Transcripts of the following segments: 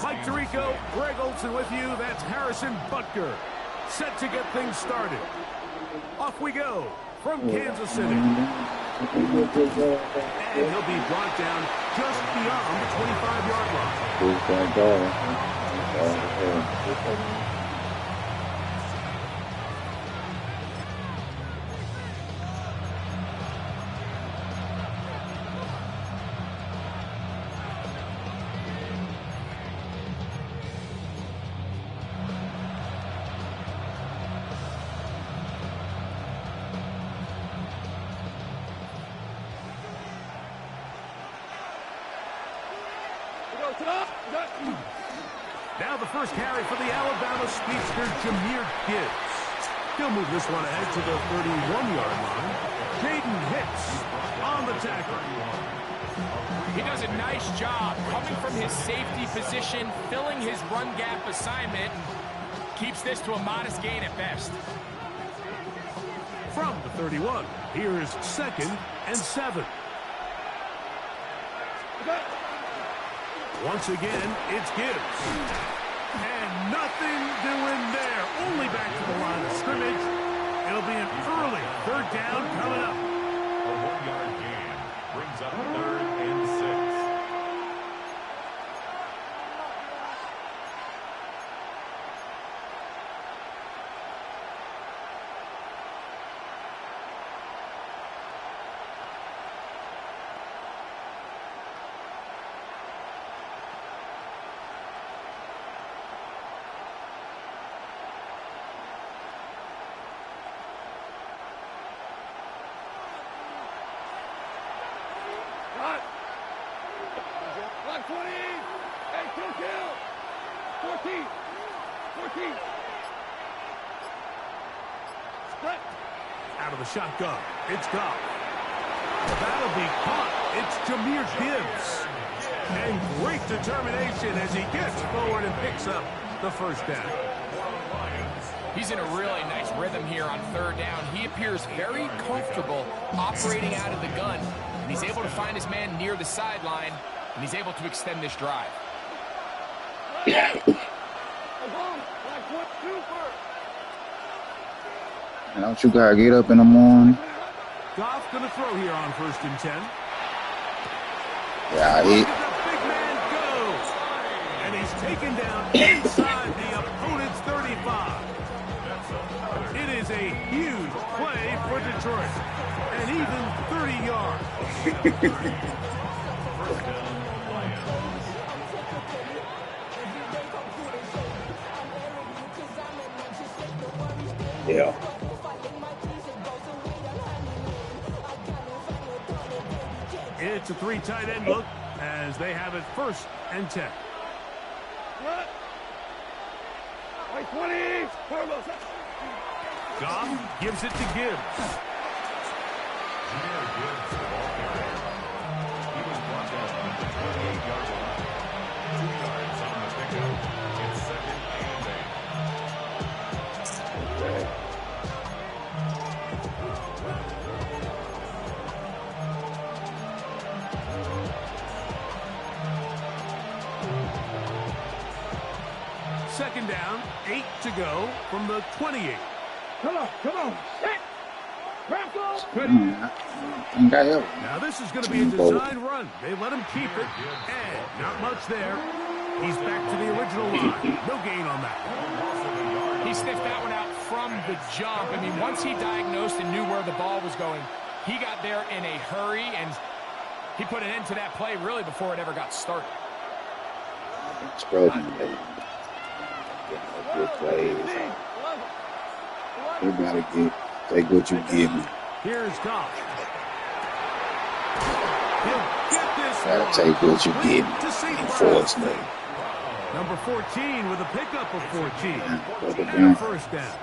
Mike Tirico, Greg Olson with you. That's Harrison Butker. Set to get things started. Off we go from Kansas City. And he'll be brought down just beyond the 25-yard line. Now the first carry for the Alabama speedster, Jahmyr Gibbs. He'll move this one ahead to the 31-yard line. Jaden Hicks on the tackle. He does a nice job coming from his safety position, filling his run gap assignment, and keeps this to a modest gain at best. From the 31, here's 2nd and 7. Once again, it's Gibbs. And nothing doing there. Only back to the line of scrimmage. It'll be an early 3rd down coming up. A 1-yard gain brings up 3rd and 6. Block 20. Hey, kill. 14. Split. Out of the shotgun, it's Goff. That'll be caught. It's Jahmyr Gibbs. And great determination as he gets forward and picks up the 1st down. He's in a really nice rhythm here on 3rd down. He appears very comfortable operating out of the gun, and he's able to find his man near the sideline, and he's able to extend this drive. And don't you gotta get up in the morning? Goff gonna throw here on 1st and 10. Yeah, Look at the big man goes. And he's taken down inside the opponent's 35. It is a huge play for Detroit. And even 30 yards. Yeah. It's a 3 tight end look as they have it 1st and 10. Like 20. Goff gives it to Gibbs. Jahmyr Gibbs, the ball carrier. He was brought down at the 28-yard line. 2 yards on the pickup. It's 2nd and 8. Second down, 8 to go from the 28. Come on. Set. Now this is going to be a design run. They let him keep it, and not much there. He's back to the original line. No gain on that. He sniffed that one out from the jump. I mean, once he diagnosed and knew where the ball was going, he got there in a hurry, and he put an end to that play really before it ever got started. Good plays. You gotta take what you give me. Here's Goff. He'll get this Gotta take what you give me. Unfortunately. Number 14 with a pickup of 14. And a 1st down.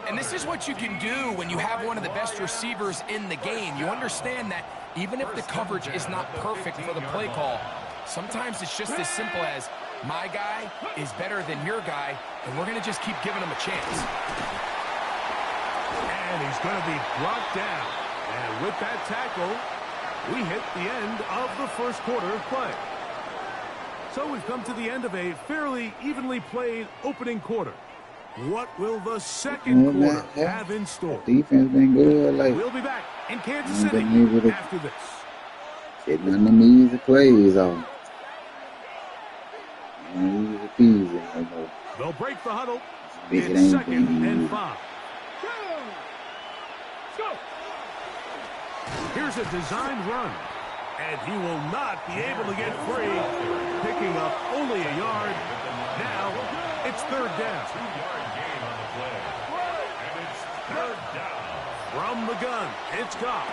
And this is what you can do when you have one of the best receivers in the game. You understand that even if the coverage is not perfect for the play call, sometimes it's just as simple as, my guy is better than your guy, and we're going to just keep giving him a chance. And he's going to be brought down. And with that tackle, we hit the end of the 1st quarter of play. So we've come to the end of a fairly evenly played opening quarter. What will the second quarter have in store? Defense been good. Like, we'll be back in Kansas City after this. Getting on them easy plays on. Easy peasy. They'll break the huddle. It It's 2nd and 5. Go. Here's a designed run. And he will not be able to get free. Picking up only a yard. Now it's 3rd down. 2-yard gain on the play. And it's 3rd down. From the gun, it's Goff.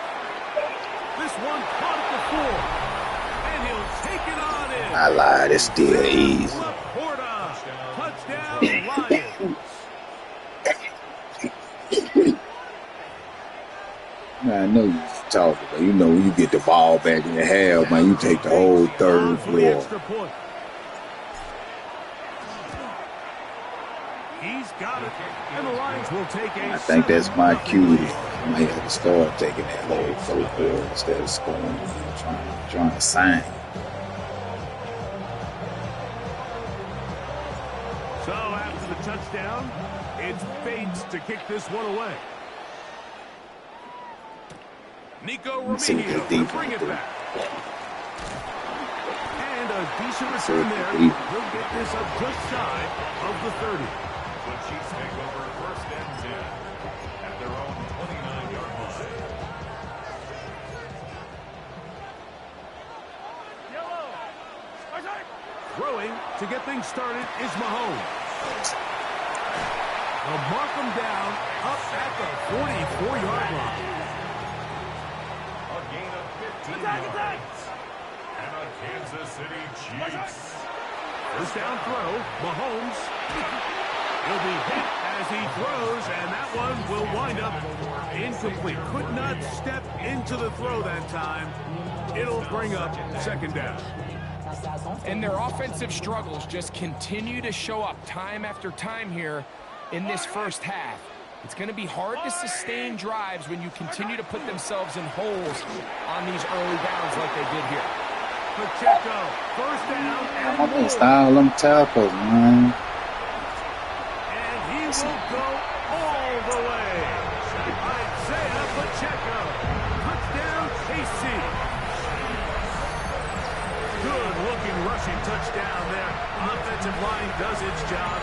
This one caught at the 4. And he'll take it on in. I lied, it's still easy. Laporta. Touchdown, Lions. I know you talking, but you know when you get the ball back in the half, man, you take the whole third floor. He's got it, and the Lions will take a I think that's my cue. I might have to start taking that whole third floor instead of scoring, trying to sign. So after the touchdown, it's Bates to kick this one away. Nico Remigio to bring it back. And a decent return there. He'll get this up just shy of the 30. The Chiefs take over 1st and 10 at their own 29-yard line. Throwing to get things started is Mahomes. They'll mark him down up at the 44-yard line. A gain of 15 yards. And a Kansas City Chiefs. 1st down throw, Mahomes. He'll be hit as he throws, and that one will wind up incomplete. Could not step into the throw that time. It'll bring up 2nd down. And their offensive struggles just continue to show up time after time here in this first half. It's going to be hard to sustain drives when you continue to put themselves in holes on these early downs like they did here. Pacheco, 1st down, I'm gonna style them tackles, man. and he will go all the way. Isaiah Pacheco, touchdown KC. Good-looking rushing touchdown there. Offensive line does its job.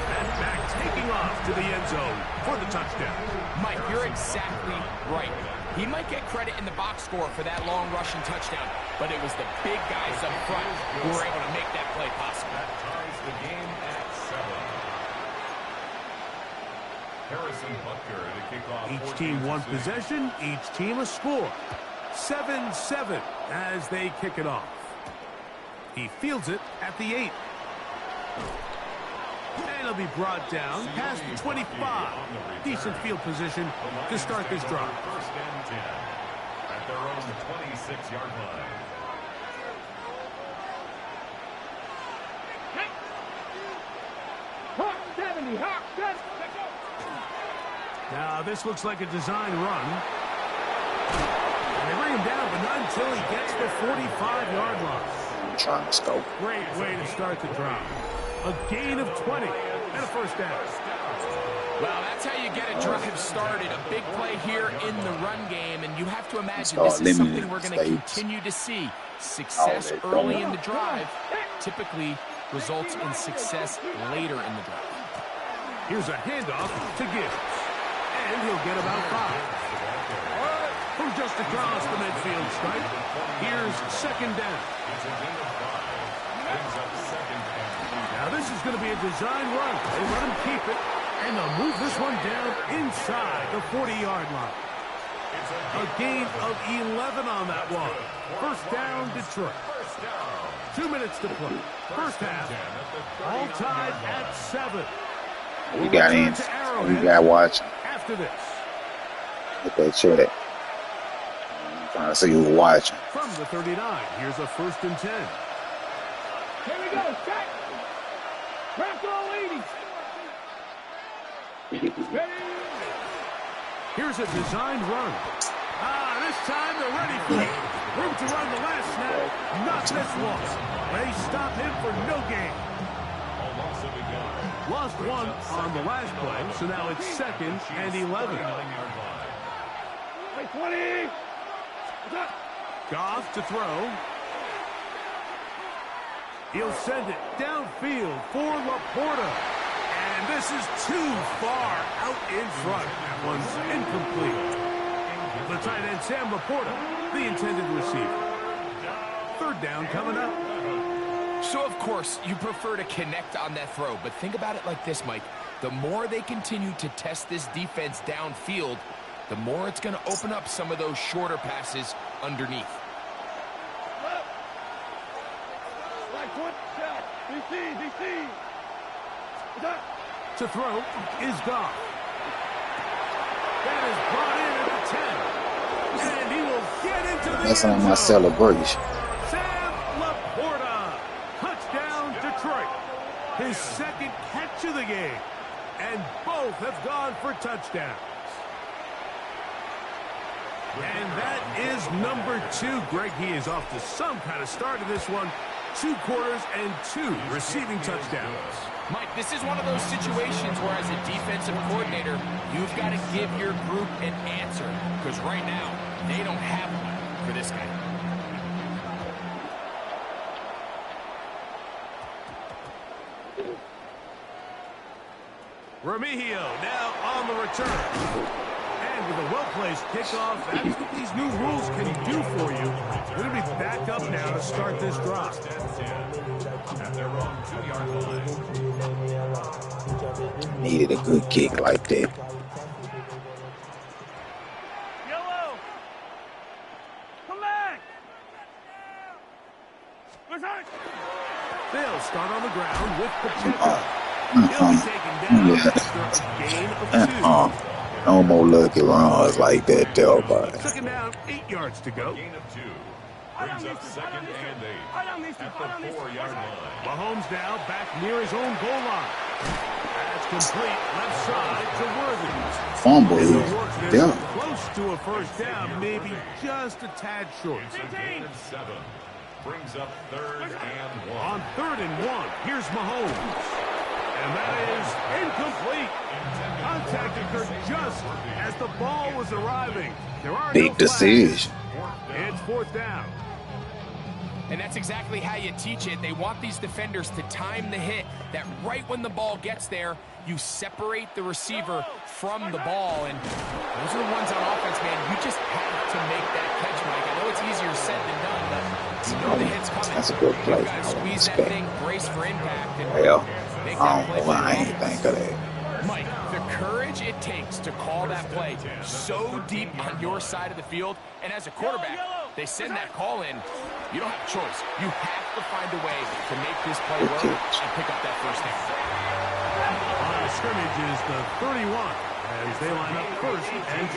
And back taking off to the end zone for the touchdown. Mike, you're exactly right. He might get credit in the box score for that long rushing touchdown, but it was the big guys up front who were able to make that play possible. That ties the game at 7. Harrison Butker to kick off. Each team one possession, each team a score. 7-7 as they kick it off. He fields it at the 8. And it'll be brought down past the 25. Decent field position to start this drive. 1st and 10 at their own 26-yard line. Hawk 70. Hawk 70. Now this looks like a design run. And they bring him down, but not until he gets the 45-yard line. I'm trying to scope. Great way to start the drive. A gain of 20 and a 1st down. Well, that's how you get a drive started. A big play here in the run game, and you have to imagine this is something we're going to continue to see. Success early in the drive typically results in success later in the drive. Here's a handoff to Gibbs. And he'll get about 5. From just across the midfield stripe, here's 2nd down. Now this is going to be a design run. They let him keep it, and they'll move this one down inside the 40-yard line. A gain of 11 on that one. 1st down, Detroit. 2 minutes to play. First half, all tied at 7. We got in. We got watching. After this. Look at that check. I'm trying to see who's watching. From the 39, here's a 1st and 10. Here we go. Check. Crack all 80. Ready. Here's a designed run. This time they're ready for it. Room to run the last snap. Not this one. They stop him for no gain. Lost one on the last play, so now it's 2nd and 11. 20. Goff to throw. He'll send it downfield for Laporta. And this is too far out in front. That one's incomplete. The tight end, Sam Laporta, the intended receiver. 3rd down coming up. So, of course, you prefer to connect on that throw, but think about it like this, Mike. The more they continue to test this defense downfield, the more it's going to open up some of those shorter passes underneath. To throw is Goff. That is brought in at the 10. And he will get into the That's on end my zone. celebration. Sam Laporta. Touchdown, Detroit. His 2nd catch of the game. And both have gone for touchdowns. And that is number 2. Greg, he is off to some kind of start in this one. 2 quarters and 2 receiving touchdowns. Mike, this is one of those situations where as a defensive coordinator, you've got to give your group an answer. Because right now, they don't have one for this guy. Remigio now on the return. And with a well-placed kickoff, that's what these new rules can do for you. We're going to be back up now to start this drive. At their own 2-yard line. Needed a good kick like that. Yellow. Come back. They'll start on the ground with Pacheco. He'll be taken down after a gain of 2. No more lucky runs like that, though, but Took him down 8 yards to go. Gain of 2. Brings up 2nd and 8 at the 4-yard line. Mahomes now back near his own goal line. That's complete left side to Worthy. fumble This is will work this yeah. close to a 1st down, maybe just a tad short. It's a gain of 7. Brings up 3rd and 1. On 3rd and 1, here's Mahomes. And that is incomplete. Contact occurred just as the ball was arriving. There are Big no decision. flags. It's 4th down. And that's exactly how you teach it. They want these defenders to time the hit, that right when the ball gets there, you separate the receiver from the ball. And those are the ones on offense, man. You just have to make that catch, Mike. I know it's easier said than done, but you know the hit's coming. That's a good play. You've got to squeeze that thing, brace for impact, and Well, make I that don't play know for why I your ain't offense. think of that. Mike, the courage it takes to call that play so deep on your side of the field, and as a quarterback, they send that call in. You don't have a choice. You have to find a way to make this play work and pick up that 1st down. Line of scrimmage is the 31 as they line up 1st and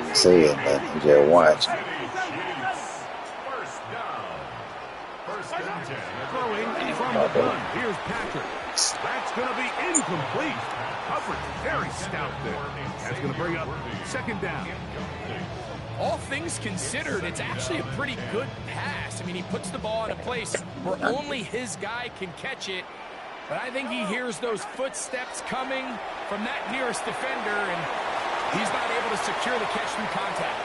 10. Saying nothing, just watching. 1st down. 1st and 10. Throwing from the gun. Here's Patrick. That's going to be incomplete. Coverage very stout there. That's going to bring up 2nd down. All things considered, it's actually a pretty good pass. I mean, he puts the ball in a place where only his guy can catch it. But I think he hears those footsteps coming from that nearest defender, and he's not able to secure the catch through contact.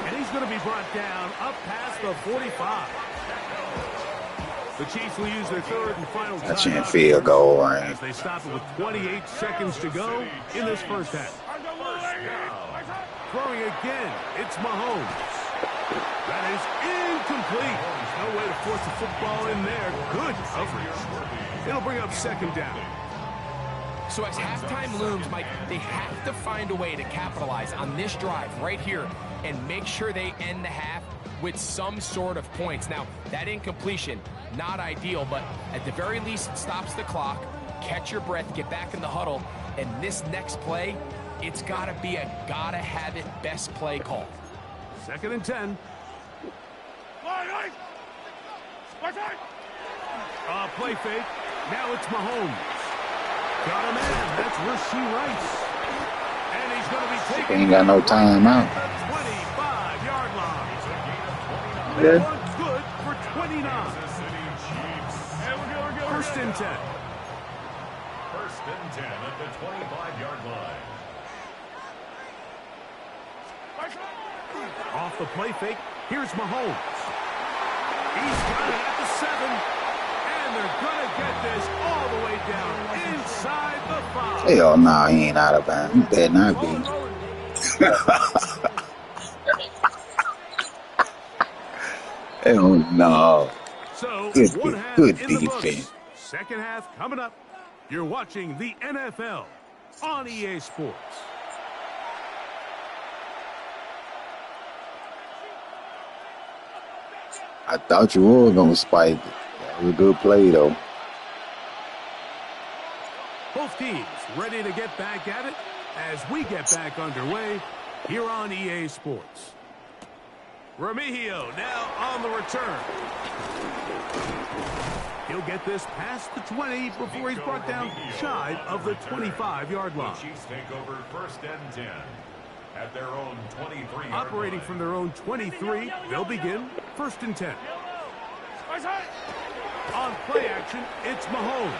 And he's going to be brought down up past the 45. The Chiefs will use their 3rd and final Touching timeout field goal range. as they stop it with 28 seconds to go in this 1st half. Throwing again, it's Mahomes. That is incomplete. There's no way to force the football in there. Good coverage. It'll bring up 2nd down. So as halftime looms, Mike, they have to find a way to capitalize on this drive right here and make sure they end the half with some sort of points. Now, that incompletion, not ideal, but at the very least, it stops the clock. Catch your breath, get back in the huddle, and this next play, it's got to be a gotta-have-it best play call. 2nd and 10. Play fake. Now it's Mahomes. Got him in. That's Rashee Rice. And he He's going to be He taken ain't got no time out. at the 25-yard line. Yeah. That one's good for 29. First and 10. First and 10 at the 25-yard line. Off the play fake, here's Mahomes. He's got it at the 7. And they're going to get this all the way down inside the 5. Hell no, he ain't out of bounds. He better not be. Hell no. So, Good one half good in the books. defense. Second half coming up. You're watching the NFL on EA Sports. I thought you were gonna spike it. That was a good play though. Both teams ready to get back at it as we get back underway here on EA Sports. Remigio now on the return. He'll get this past the 20 before he's brought down shy of the 25-yard line. Chiefs take over first and 10 at their own 23-yard Operating line. from their own 23, they'll begin first and 10. On play action, it's Mahomes.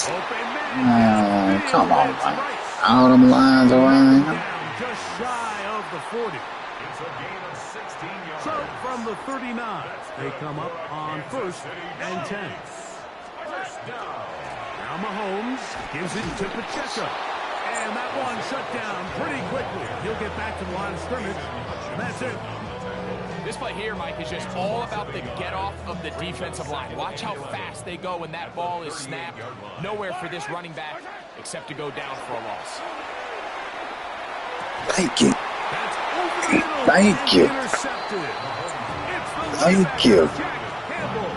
Open man. Come on, man. All them lines around him. Down just shy of the 40. It's a gain of 16 yards. So from the 39, they come up on first and 10. First down. Now Mahomes gives it to Pacheco. And that one shut down pretty quickly. He'll get back to the line of scrimmage. And that's it. This play here, Mike, is just all about the get-off of the defensive line. Watch how fast they go when that ball is snapped. Nowhere for this running back except to go down for a loss. Thank you. That's over the middle. Thank you. Intercepted. It's the Thank you. Jack Campbell.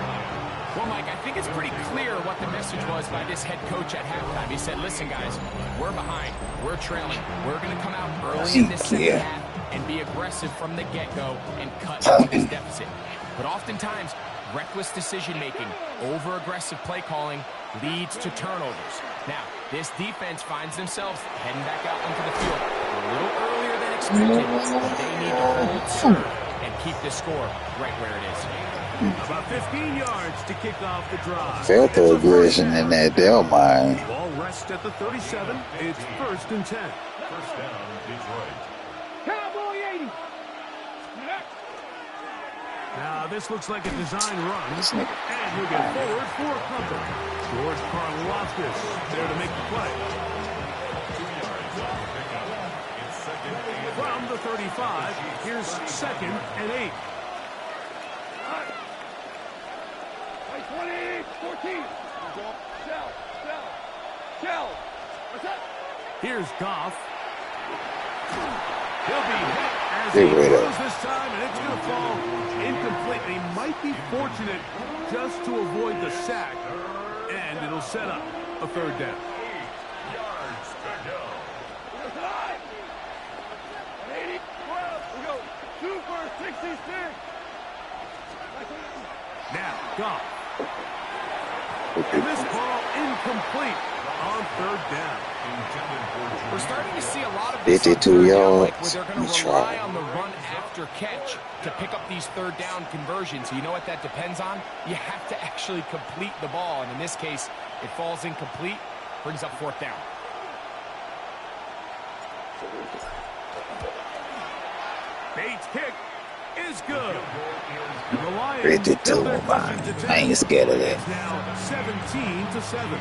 Well, Mike, I think it's pretty clear what the message was by this head coach at halftime. He said, listen, guys, we're behind. We're trailing. We're going to come out early in this second half and be aggressive from the get-go and cut this deficit. But oftentimes, reckless decision-making, over-aggressive play calling leads to turnovers. Now, this defense finds themselves heading back out onto the field a little earlier than expected. They need to hold serve and keep this score right where it is. About 15 yards to kick off the drive. Felt the aggression in that Delmine. Ball rests at the 37. It's first and 10. First down, Detroit. Cowboy 80. Now this looks like a design run. This nigga. And he'll get forward for a couple. George Karlaftis there to make the play. 2 yards on the pickup. It's second and From the 35, here's second and 8. 20, 14. Shell. What's that? Here's Goff. He'll be hit as Get he rid of throws this time, and it's going to fall incompletely. Might be fortunate just to avoid the sack, and it'll set up a third down. 8 yards to go. 80, 12. We go 2 for 66. Now, Goff. And this ball incomplete on third down. We're starting to see a lot of this 52 on third down, Mike, yards. where they're going He's to rely trying. on the run after catch to pick up these third down conversions. You know what that depends on? You have to actually complete the ball, and in this case, it falls incomplete, brings up fourth down. Bates' kick is good. And the Lions 52, build their man. cushion to I ain't scared of that. It's now 17-7.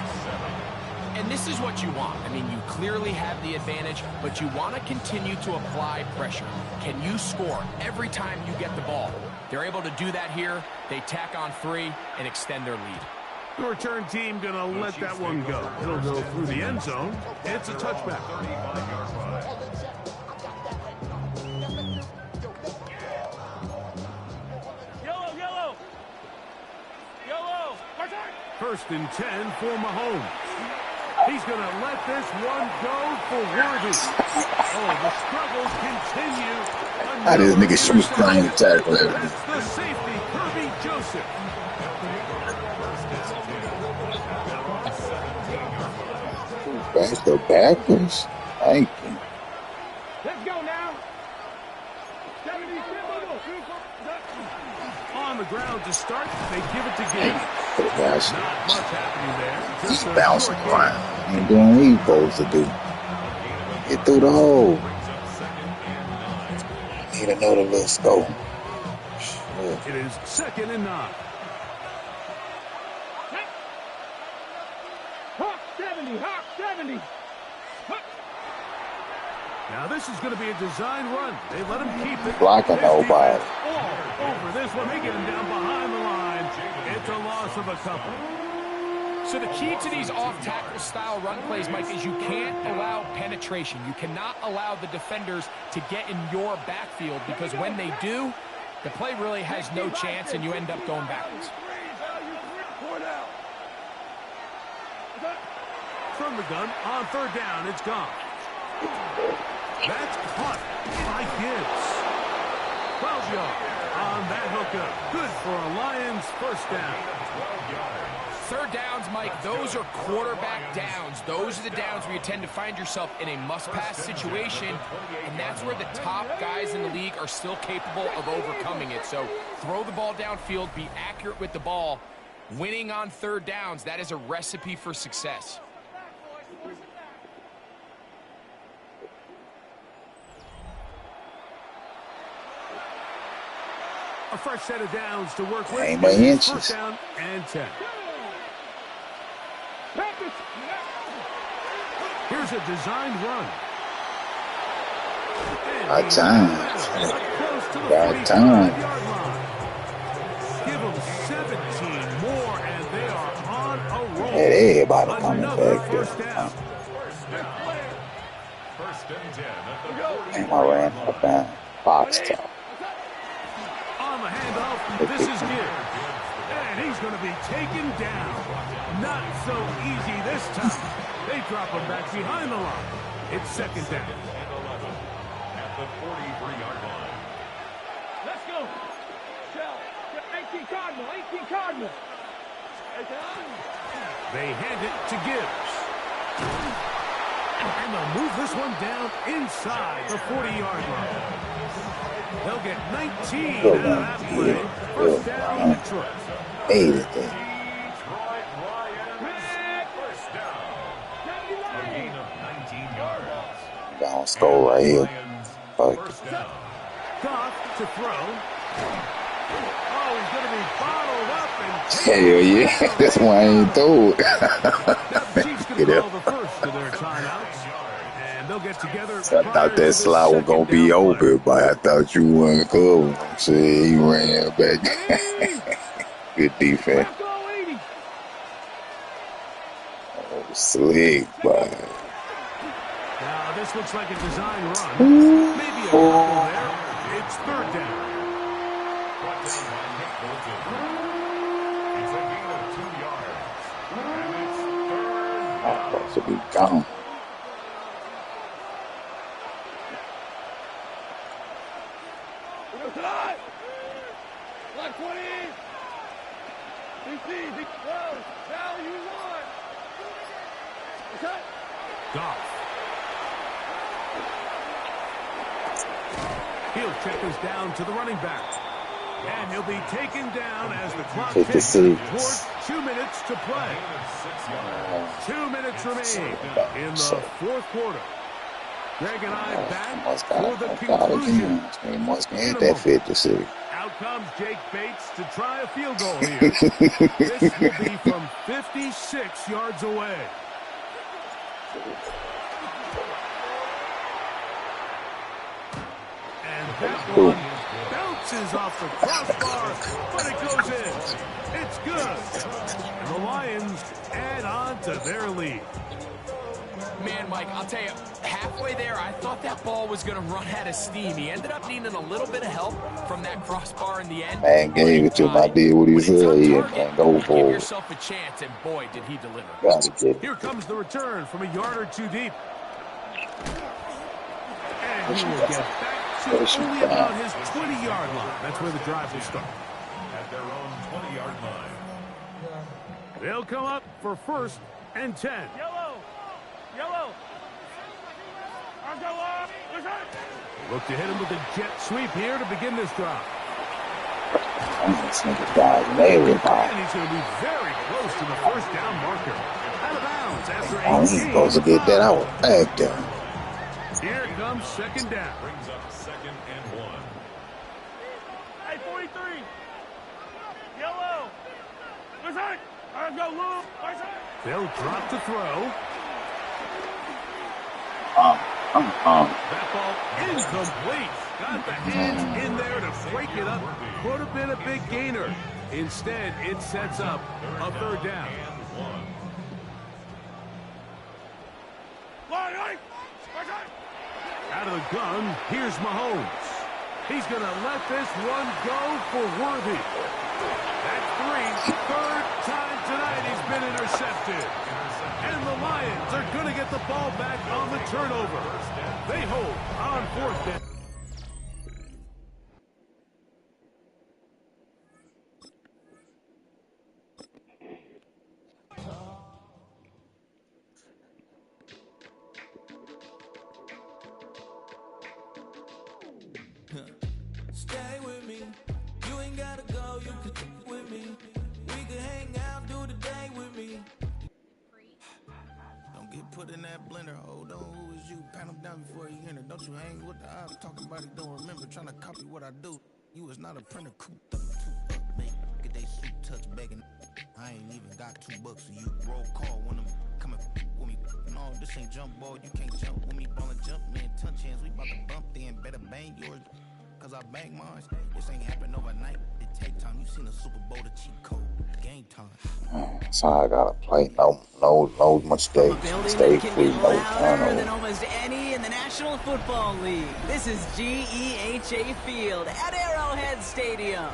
And this is what you want. I mean, you clearly have the advantage, but you want to continue to apply pressure. Can you score every time you get the ball? They're able to do that here. They tack on 3 and extend their lead. The return team going to let that one go. It'll go through the end zone. It's a touchback. 35-yard run. Yellow. First and 10 for Mahomes. He's going to let this one go for Worthy. Oh, the struggles continue. How this nigga shoot flying tackle him? That's the safety, Kirby Joseph. Back to backwards? Thank you. Let's go now. On the ground to start, they give it to Gibbs. Put it down. Not much happening there. He's Just a bouncing short gain. around. Ain't doing what he's supposed to do. Get through the hole. Need another little scope. Shit. It is 2nd and 9. Hawk 70, Hawk 70. Now this is going to be a design run. They let him keep it. Blocking This nobody. defense all over this one. They get him down behind the line. It's a loss of a couple. So the key to these off-tackle style run plays, Mike, is you can't allow penetration. You cannot allow the defenders to get in your backfield because when they do, the play really has no chance and you end up going backwards. From the gun, on 3rd down, it's gone. That's caught by Gibbs. 12 yards on that hookup. Good for a Lions 1st down. 3rd downs, Mike, those are quarterback downs. Those are the downs where you tend to find yourself in a must-pass situation, and that's where the top guys in the league are still capable of overcoming it. So throw the ball downfield, be accurate with the ball. Winning on 3rd downs, that is a recipe for success. A fresh set of downs to work with. Ain't no inches. 1st down and 10. Here's a designed run. Got time. Close to the Got time. 45-yard line. Give them 17 more, and they are on a roll. Had everybody coming Another back 1st there. down. First and 10 at the 40. Damn, I ran out of bounds. Box top. On the handoff, this is Gibbs. And he's going to be taken down. Not so easy this time. They drop him back behind the line. It's 2nd down. At the 43-yard line. Let's go. Shell. 18 Cardinal, 18 Cardinal. They hand it to Gibbs. And they'll move this one down inside the 40-yard line. They'll get 19 out of that play. 1st down, Detroit. Hated that. Detroit Lions. First down. A gain of 19 yards. Gonna score right here. Fuck. First down. Goff to throw. Oh, he's going to be bottled up and Hell yeah. That's why I ain't throw it. now the Chiefs going Get to up. call the first of their timeouts. And they'll get together. I thought that slot was gonna be open, but I thought you weren't covered. So he ran back. Good defense. Oh, slick, but Now this looks like a design run. Maybe a couple there. It's 3rd down. Brought down by Nick Bolton. It's a gain of 2 yards. And it's 3rd I'm supposed to be gone. Like 20. DC, big 12. Now you want. Okay. Goff. He'll check this down to the running back. And he'll be taken down as the clock ticks 56. towards 2 minutes to play. 2 minutes remain in the 4th quarter. Greg and I back Must for got the no college conclusion. games. He must get that 56. Out comes Jake Bates to try a field goal here. This will be from 56 yards away. And that one bounces off the crossbar, but it goes in. It's good. And the Lions add on to their lead. Man, Mike, I'll tell you, halfway there, I thought that ball was going to run out of steam. He ended up needing a little bit of help from that crossbar in the end. Man gave it to him. I did what he said. He ain't go Give for it. yourself a chance, and boy, did he deliver. Gotta get it. Here comes the return from a yard or two deep. And he will get back to only about his 20-yard line. That's where the drive will start. at their own 20-yard line. They'll come up for 1st and 10. Yellow. Yellow. Look to hit him with a jet sweep here to begin this drive. This nigga guy's nailing ball. And he's going to be very close to the first down marker. Out of bounds after Oh, he's supposed to get that out back there. Here comes second down. Brings up 2nd and 1. Hey, 43. Yellow. Listen. Let's go, Lou. They'll drop the throw. That ball incomplete. Got the hands in there to break it up. Could have been a big gainer. Instead, it sets up a third down. Out of the gun, here's Mahomes. He's going to let this one go for Worthy. That's 3. Third time tonight he's been intercepted. And the Lions are going to get the ball back on the turnover. They hold on 4th down. Stay with me. You ain't gotta go. You can stick with me. We can hang out, do the day with me. Don't get put in that blender. Hold on, who is you? Pat him down before he enter. Don't you hang with the odds? Talking about it, don't remember. Trying to copy what I do. You is not a printer. Cooped up, too up, man. Get they suit touch begging. I ain't even got $2, so you roll call when I'm coming with me. No, this ain't jump ball. You can't jump with me. Ballin' jump, man. Touch hands. We about to bump then. Better bang yours. Cause I bang mine. This ain't happen overnight. It take time. You seen the Super Bowl, the cheat code. Game time. So I gotta play no mistakes. Stay free, no louder than turnover. almost any in the National Football League. This is GEHA Field at Arrowhead Stadium.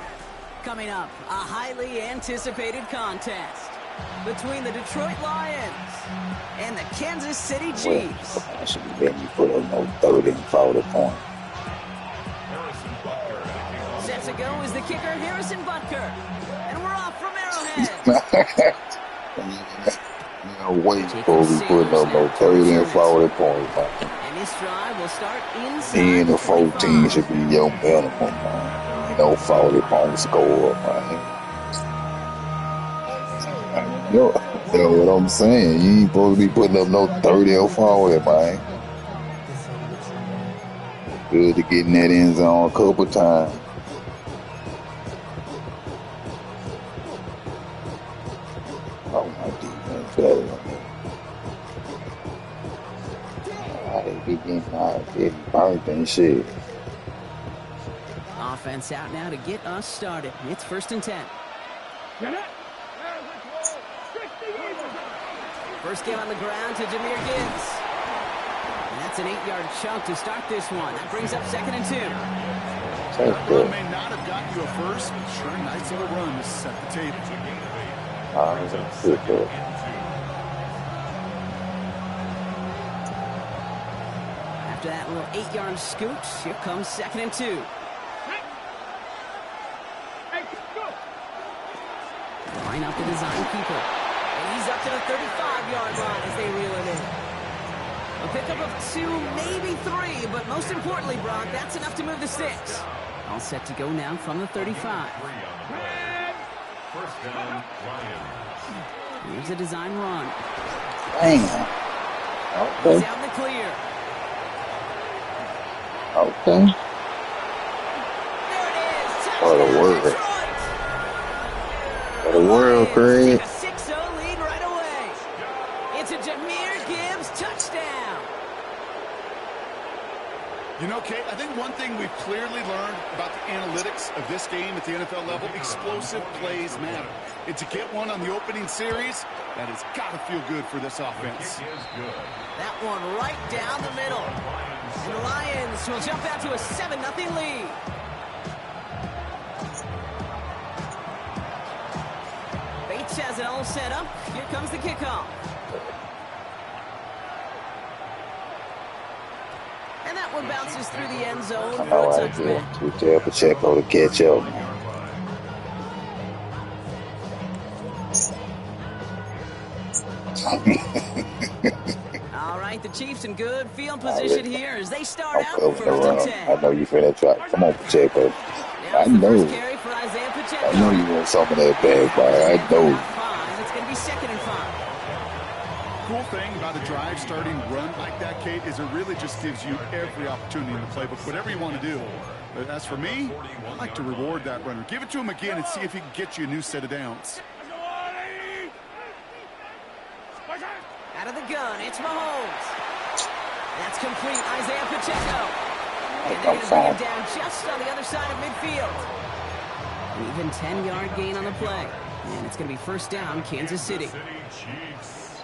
Coming up, a highly anticipated contest between the Detroit Lions and the Kansas City Chiefs. Well, I should be letting you put up no 30 and 40 points. Set to go is the kicker, Harrison Butker. And we're off from Arrowhead. Wait before we put up no 30 and 40 points, man. And this drive will start inside 10 to 14 45. should be your minimum, man. No 40 points score, man. You know what I'm saying? You ain't supposed to be putting up no 30 or 40, man. Good to get in that end zone a couple times. Oh, my defense better than that. They be getting burnt and shit. Offense out now to get us started. It's 1st and 10. First game on the ground to Jahmyr Gibbs. And that's an 8-yard chunk to start this one. That brings up 2nd and 2. That's good. May not have gotten you a first, but sure nice little run to set the table. That's good. After that little 8-yard scoot, here comes 2nd and 2. Line up the design keeper. And he's up to the 35-yard line as they reel it in. A pickup of 2, maybe 3, but most importantly, Brock, that's enough to move the sticks. All set to go now from the 35. First down, Lions. Here's a design run. Damn. He's Okay. out in the clear. Okay. There it is. For the Touchdown, word. Detroit. For the world, Lions Craig. take a 6-0 lead right away. It's a Jahmyr Gibbs touchdown. You know, Kate, I think one thing we've clearly learned about the analytics of this game at the NFL level, explosive plays matter. And to get one on the opening series, that has got to feel good for this offense. Is good. That one right down the middle. And the Lions will jump out to a 7-0 lead. Bates has it all set up. Here comes the kickoff. And that one bounces through the end zone I for know a I touchback. did. We tell Pacheco to catch up. All right, the the Chiefs in good field position here as they start I'm out covering the first and run. 10. I know you finna try. Come on, Pacheco. Now I it's the know. first carry for Isaiah Pacheco. I know you want some of that bag, boy. I know. It's going to be 2nd and 5. Cool thing about a drive starting run like that, Kate, is it really just gives you every opportunity in the playbook, whatever you want to do. But as for me, I like to reward that runner. Give it to him again and see if he can get you a new set of downs. Out of the gun, it's Mahomes. That's complete, Isaiah Pacheco. And they're going to bring him down just on the other side of midfield. An even 10-yard gain on the play. And it's going to be first down, Kansas City. Chiefs.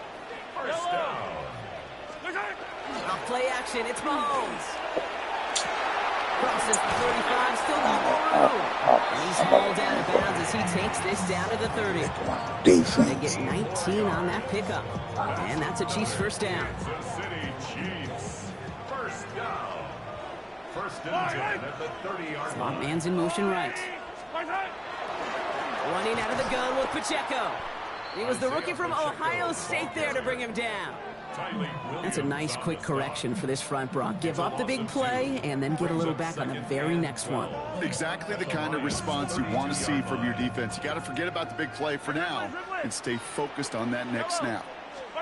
First down. Off play action, it's Mahomes. Crosses the 35, still got more room. And he's hauled out of bounds as he takes this down to the 30. They get 19 on that pickup. And that's a Chiefs first down. Kansas City Chiefs. First down. First and 10 at the 30-yard Slot line. man's in motion right. Running out of the gun with Pacheco. It was the rookie from Ohio State there to bring him down. That's a nice quick correction for this front, Brock. Give up the big play and then get a little back on the very next one. Exactly the kind of response you want to see from your defense. You got to forget about the big play for now and stay focused on that next snap.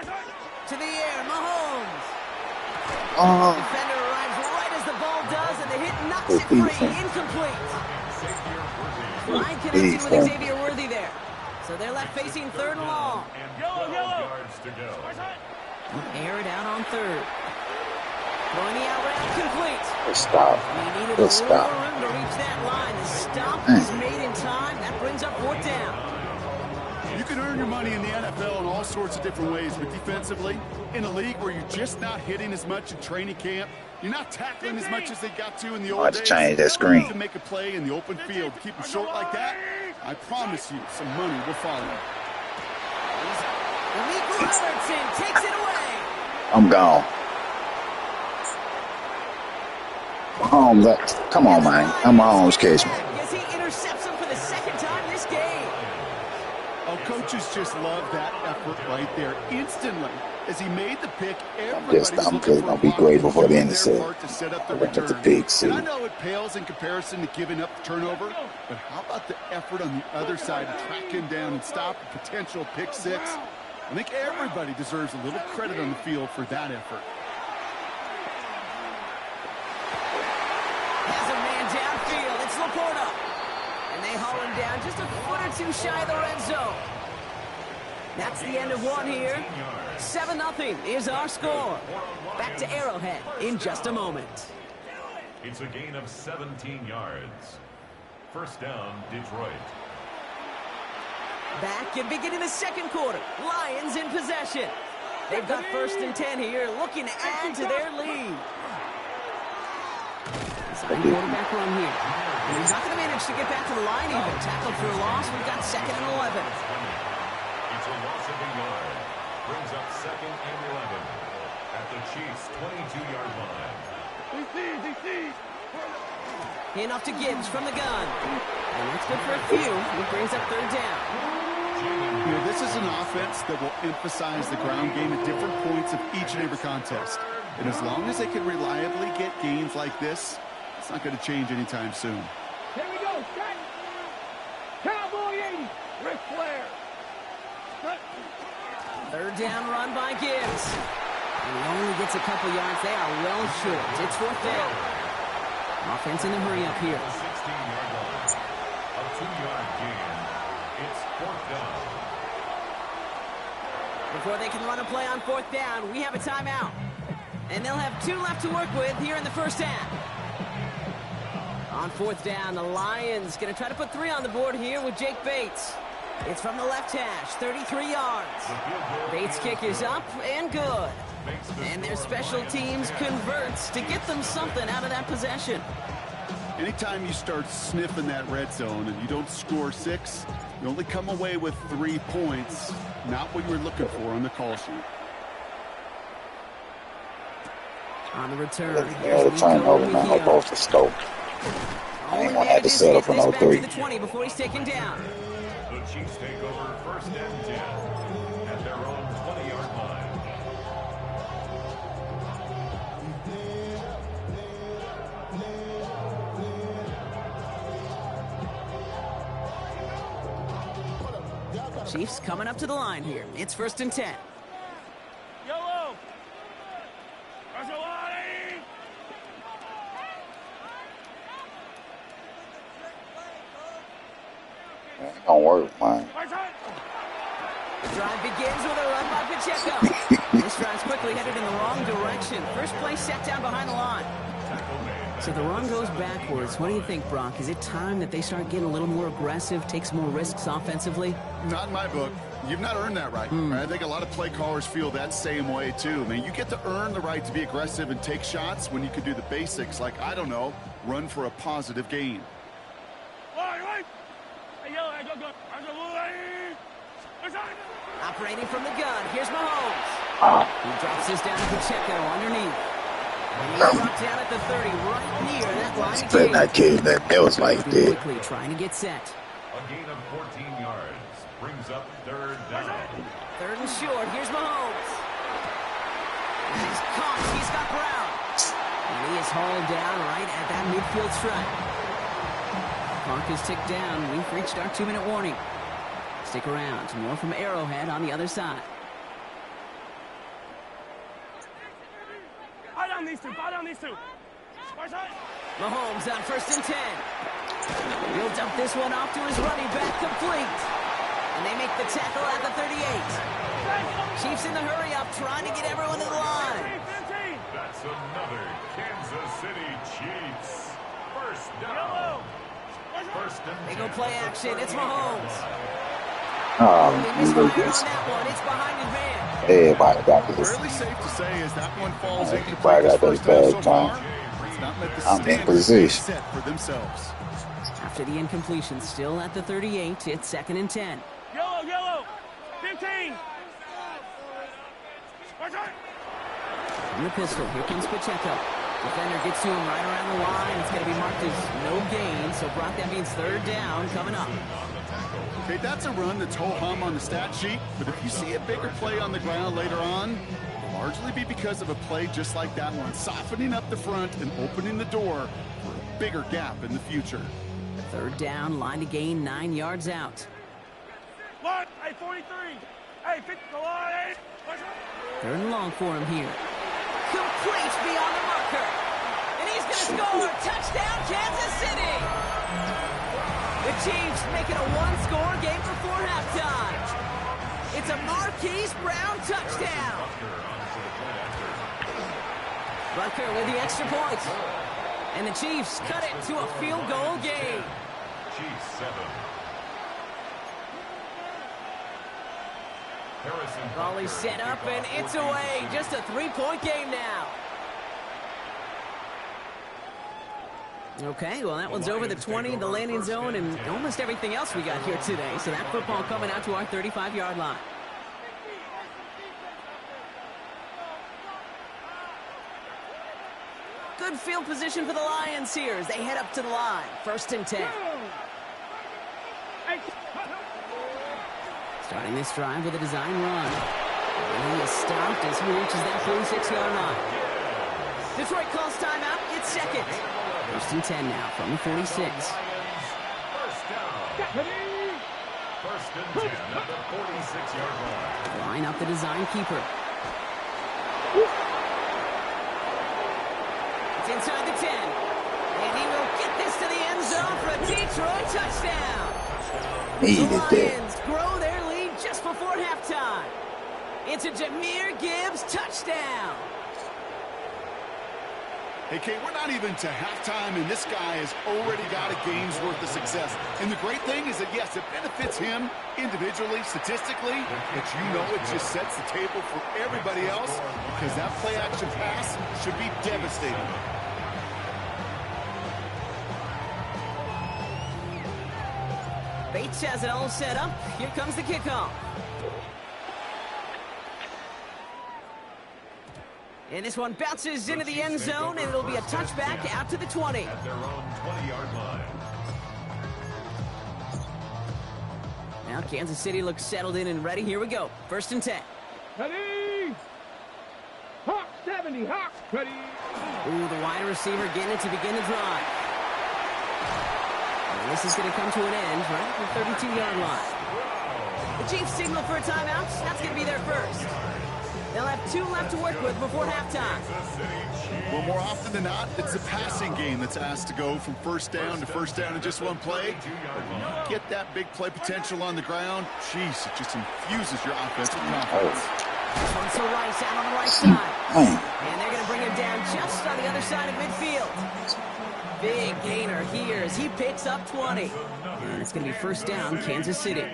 To the air, Mahomes. Oh, Defender arrives right as the ball does, and the hit knocks it free. Incomplete. Line connected with Xavier Worthy there. So they're left facing 3rd and long. Yards to go. Air it out on 3rd. Throwing the out route complete. good stop. He needed Good a stop. little room to reach that line. The stop was made in time. That brings up 4th down. You can earn your money in the NFL in all sorts of different ways, but defensively, in a league where you're just not hitting as much in training camp, you're not tackling as much as they got to in the old Let's days. change that You screen. need to make a play in the open field. Keep them short like that, I promise you, some money will follow. Nico Robertson takes it away. I'm gone. Mahomes, come on, man. I'm Mahomes catch me. Yes, he intercepts him for the 2nd time this game. Oh, coaches just love that effort right there. Instantly, as he made the pick, I'm everybody's gonna be grateful for the intercept. to set up the I went with the return. big C. And I know it pales in comparison to giving up the turnover, but how about the effort on the other side to track him down and stop a potential pick 6? I think everybody deserves a little credit on the field for that effort. Has a man downfield. It's Laporta. And they haul him down just a foot or two shy of the red zone. That's the end of one here. 7-0 is our score. Back to Arrowhead in just a moment. It's a gain of 17 yards. First down, Detroit. Back and beginning the 2nd quarter. Lions in possession. They've got 1st and 10 here, looking to add to their lead. Side quarterback run here. And he's not going to manage to get back to the line even. Tackled for a loss. We've got 2nd and 11. It's a loss of a yard. Brings up 2nd and 11 at the Chiefs' 22-yard line. Handoff to Gibbs from the gun. And that's good for a few. It brings up 3rd down. You know, this is an offense that will emphasize the ground game at different points of each and every contest. And as long as they can reliably get gains like this, it's not going to change anytime soon. Here we go, set. Cowboy 80, Ric Flair. 3rd down run by Gibbs. And he only gets a couple yards. They are well short. It's 4th down. Offense in the hurry up here. 16-yard line. A 2-yard gain. It's 4th down. Before they can run a play on 4th down, we have a timeout. And they'll have 2 left to work with here in the first half. On 4th down, the Lions going to try to put 3 on the board here with Jake Bates. It's from the left hash, 33 yards. Bates' kick is up and good. And their special teams converts to get them something out of that possession. Anytime you start sniffing that red zone and you don't score 6, you only come away with 3 points, not what you were looking for on the call sheet. On the return, Yeah, the turnover, man. I'm off the stove. I ain't gonna have to settle for no 3. The 20 before he's taken down. The Chiefs take over 1st and 10 at their own 20-yard line. Chiefs coming up to the line here. It's 1st and 10. Yellow. Ain't gonna work, man. The drive begins with a run by Pacheco. This drive's quickly headed in the wrong direction. First play set down behind the line. So the run goes backwards. What do you think, Brock? Is it time that they start getting a little more aggressive, take some more risks offensively? Not in my book. You've not earned that right. I think a lot of play callers feel that same way, too. I mean, you get to earn the right to be aggressive and take shots when you can do the basics, like, I don't know, run for a positive gain. Operating from the gun, here's Mahomes. He drops this down to Pacheco underneath. And he's brought down at the 30, right near that line of Better not catch that. That was like that. Quickly trying to get set. A gain of 14 yards brings up 3rd down. 3rd and short, here's Mahomes. And he's caught, he's got Brown. And he is hauled down right at that midfield stripe. Clock is ticked down. We've reached our 2-minute warning. Stick around. More from Arrowhead on the other side. Buy down these two. Mahomes on 1st and 10. He'll dump this one off to his running back, complete. And they make the tackle at the 38. Chiefs in the hurry-up, trying to get everyone to the line. That's another Kansas City Chiefs. 1st down. 1st and 10. They go play action. It's Mahomes. Oh, They misfire on that one. It's behind his man. everybody got this. Fairly safe to say as that one falls Oh, incomplete everybody this got first that time so bad far. time. It's not met the I'm in standards position. they set for themselves. After the incompletion, still at the 38, it's 2nd and 10. Yellow. 15. From the pistol, here comes Pacheco. Defender gets to him right around the line. It's going to be marked as no gain. So, Brock, that means 3rd down coming up. Okay, that's a run that's ho-hum on the stat sheet, but if you see a bigger play on the ground later on, it'll largely be because of a play just like that one, softening up the front and opening the door for a bigger gap in the future. 3rd down, line to gain 9 yards out. What? Hey, 43. Hey, 50. Go on, hey. 3rd and long for him here. Complete beyond the marker. And he's going to score. Touchdown, Kansas City. The Chiefs making a one-score game before halftime. It's a Marquise Brown touchdown. Butker with the extra point. And the Chiefs cut it to a field goal game. Chiefs 7. Volley set up and it's away. Just a 3-point game now. Okay, well that one's over the 20, the landing zone, and almost everything else we got here today. So that football coming out to our 35-yard line. Good field position for the Lions here as they head up to the line. 1st and 10. Starting this drive with a design run. And he is stopped as he reaches that 46-yard line. Detroit calls timeout. It's 2nd. 1st and 10 now from the 46. First down. 1st and 10 at the 46-yard line. Line up the design keeper. It's inside the 10. And he will get this to the end zone for a Detroit touchdown. Needed The that. Lions grow their lead just before halftime. It's a Jahmyr Gibbs touchdown. Hey, Kate, we're not even to halftime, and this guy has already got a game's worth of success. And the great thing is that, yes, it benefits him individually, statistically, but you know it just sets the table for everybody else because that play-action pass should be devastating. Bates has it all set up. Here comes the kickoff. And this one bounces into the end zone, and it'll be a touchback out to the 20. At their own 20-yard line. Now Kansas City looks settled in and ready. Here we go. 1st and 10. Ready. Hawk 70. Hawk. Ready. Ooh, the wide receiver getting it to begin the drive. And this is going to come to an end right at the 32-yard line. The Chiefs signal for a timeout. That's going to be their first. They'll have 2 left to work with before halftime. Well, more often than not, it's the passing game that's asked to go from first down to first down in just one play. Get that big play potential on the ground. Jeez, it just infuses your offense with confidence. This one's to Rice out on the right side. And they're going to bring him down just on the other side of midfield. Big gainer here as he picks up 20. And it's going to be first down, Kansas City.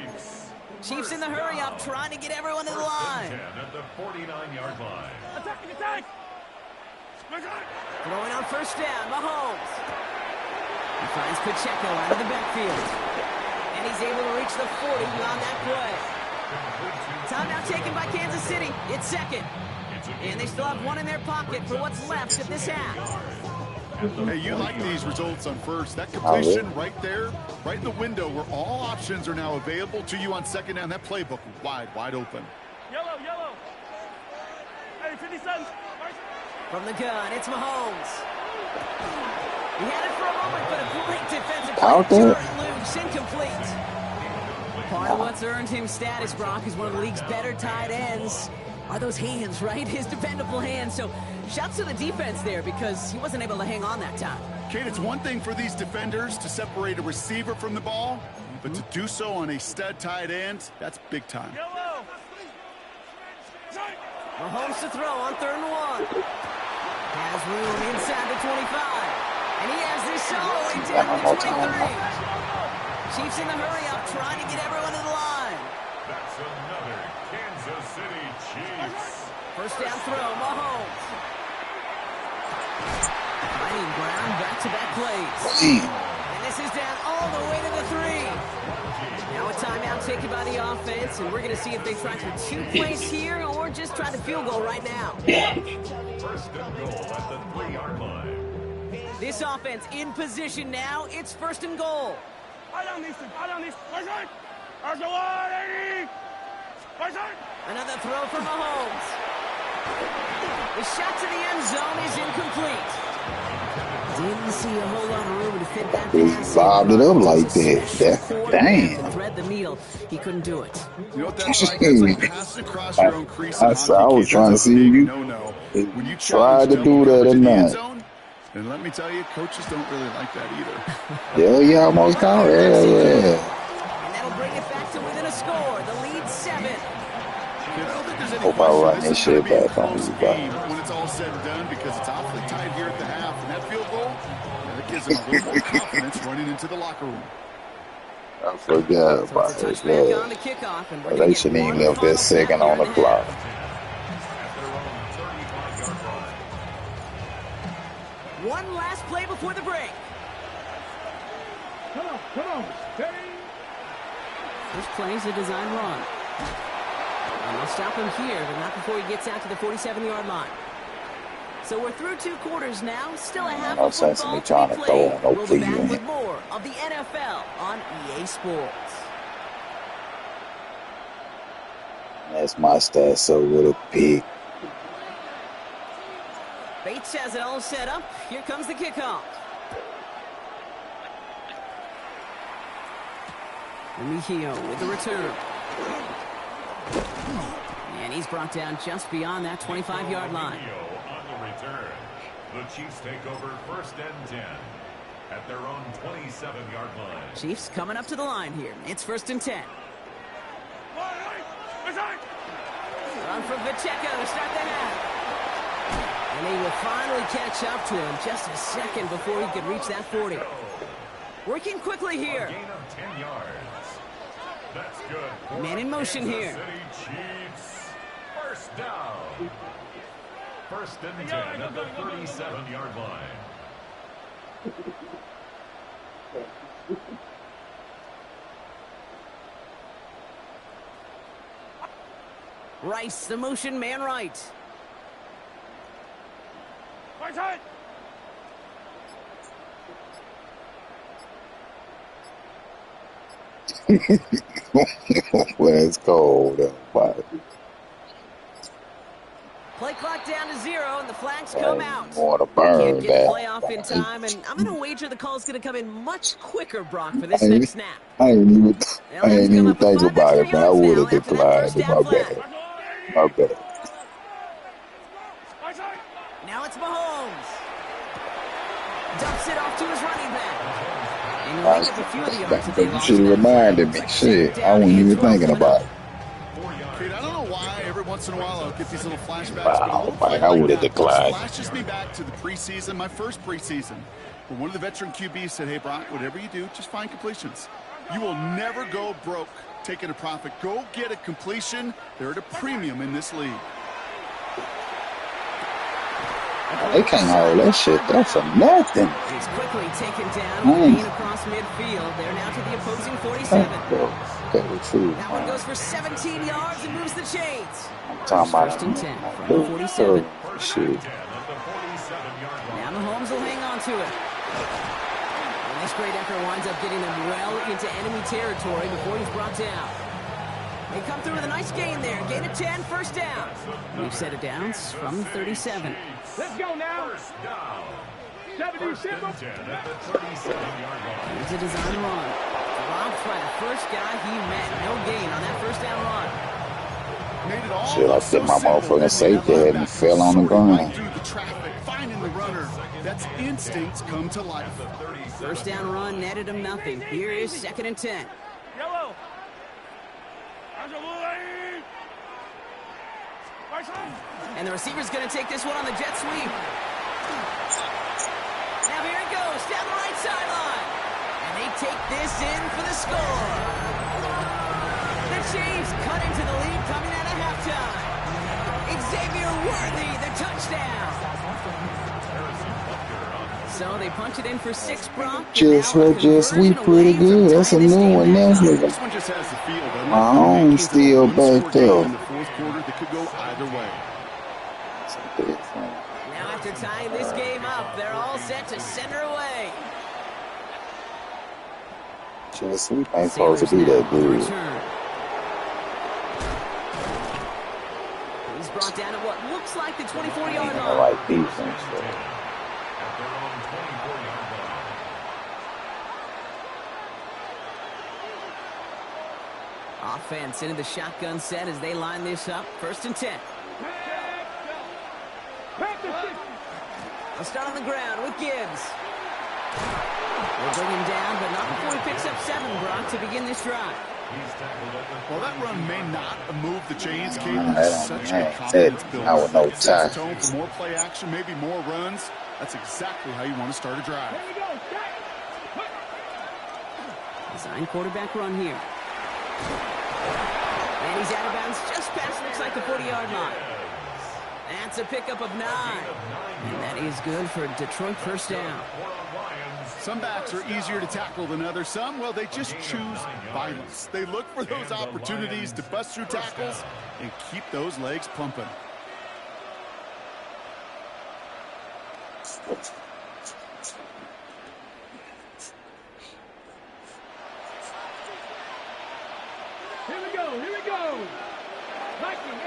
Chiefs in the hurry up, trying to get everyone to the line. At the 49-yard line. Attack! Throwing on first down, Mahomes. He finds Pacheco out of the backfield. And he's able to reach the 40 beyond that play. Timeout taken by Kansas City. It's second. And they still have 1 in their pocket for what's left of this half. Hey, you like these results on first. That completion right there, right in the window where all options are now available to you on second down. That playbook wide open. Yellow. Hey, 57. From the gun, it's Mahomes. He had it for a moment, but a great defensive play. Jordan Loose, incomplete. Part of what's earned him status, Brock, is one of the league's better tight ends. Are those hands, right? His dependable hands. So shouts to the defense there because he wasn't able to hang on that time. Kate, it's one thing for these defenders to separate a receiver from the ball, but to do so on a stud tight end, that's big time. Yellow. Mahomes to throw on 3rd and 1. Has room inside the 25. And he has this solo way down to 23. Chiefs in the hurry up, trying to get everyone to the line. That's another Kansas City Chiefs. First down throw, Mahomes. Finding ground, back-to-back plays. And this is down all the way to the 3. Now a timeout taken by the offense, and we're going to see if they try for 2 plays here or just try the field goal right now. First and goal at the 3-yard line. This offense in position now. It's first and goal. Another throw for Mahomes. The shot to the end zone is incomplete. Didn't see a whole lot of room to fit that pass. Bobbed it up like that. Damn. Thread the needle. He couldn't do it. You know what that's like? That's like passing across your own crease. I was trying to see you When you tried to do that or not. And let me tell you, coaches don't really like that either. Yeah, you almost caught it. Yeah. And that'll bring it back to within a score. The lead 7. Hope I run this shit back on you, bro. When it's all said and done, because it's awfully tight here at the half, and that field goal, that gives them a little more confidence running into the locker room. I forgot about So it. touchback on the kickoff, and we're They shouldn't even left that second on the clock. One last play before the break. Come on. Steady. This play's a design run. And they'll stop him here, but not before he gets out to the 47-yard line. So we're through 2 quarters now. Still a half of football to be played. We'll be back with more of the NFL on EA Sports. That's my stat, so with a pick. Bates has it all set up. Here comes the kickoff. Remigio with the return. And he's brought down just beyond that 25-yard line. On the return, the Chiefs take over first and 10 at their own 27-yard line. Chiefs coming up to the line here. It's first and 10. Run from Pacheco to start the half. And he will finally catch up to him just a second before he could reach that 40. Working quickly here. Gain of 10 yards. That's good. Man in motion here. Kansas City Chiefs. First down. First and 10 at the 37-yard line. Rice, the motion man right. When it's cold, Play clock down to 0, and the flags come out. More to Can't burn get the that. play off in time, and I'm going to wager the call's going to come in much quicker, Brock, for this I next snap. ain't even They'll have to come up with think 5 about extra it, but I yards would now have after that first declined it. down My flag. bad. My bad. Now it's Mahomes. Dumps it off to his running back. And he'll make up a few of the yards that they You lost. should have reminded me. Shit, I wasn't even thinking about it. Kid, I don't know why every once in a while I'll get these little flashbacks. Wow, but a little play I like would've that declined. flashes me back to the preseason, my first preseason, where one of the veteran QBs said, "Hey, Brock, whatever you do, just find completions. You will never go broke taking a profit. Go get a completion. They're at a premium in this league." They can't hold that shit. That's for nothing. He's quickly taken down with a gain across midfield. They're now to the opposing 47. That was true. That one goes for 17 yards and moves the chains. I'm talking about First and 10 from the 47. Shit. Now Mahomes will hang on to it. And this great effort winds up getting them well into enemy territory before he's brought down. They come through with a nice gain there. Gain of 10, first down. New set of downs from 37. Let's go now. 77. Here's a design run. Dropped by the first guy he met. No gain on that first down run. Made it all Shit, I look said so my simple, motherfucking and safety then had me fell on the sorting right ground. through the traffic, finding the runner. That's instincts come to life. First down run netted him nothing. Here is 2nd and 10. Yellow. And the receiver's going to take this one on the jet sweep. Now here it goes, down the right sideline. And they take this in for the score. The Chiefs cut into the lead coming out of halftime. Xavier Worthy, the touchdown. So they punch it in for 6, Brock. Just we pretty good. That's a new one now. This one just has the feel, doesn't it? My own still back there. In the fourth quarter, that could go either way. Now after tying this game up, they're all set to send her away. Just we ain't supposed to be that good. He's brought down at what looks like the 24-yard I line. like defense. Offense into the shotgun set as they line this up. 1st and 10. They'll start on the ground with Gibbs. They'll bring him down, but not before he picks up 7, Brock, to begin this drive. Well, that run may not have moved the chains, Kate. That's Such good confidence building. I would know It sets the time. tone for more play action, maybe more runs. That's exactly how you want to start a drive. Design quarterback run here. And he's out of bounds just past, looks like the 40-yard line. That's a pickup of 9. And that is good for Detroit first down. Some backs are easier to tackle than others. Some, well, they just choose violence. They look for those opportunities to bust through tackles and keep those legs pumping. Here we go. Viking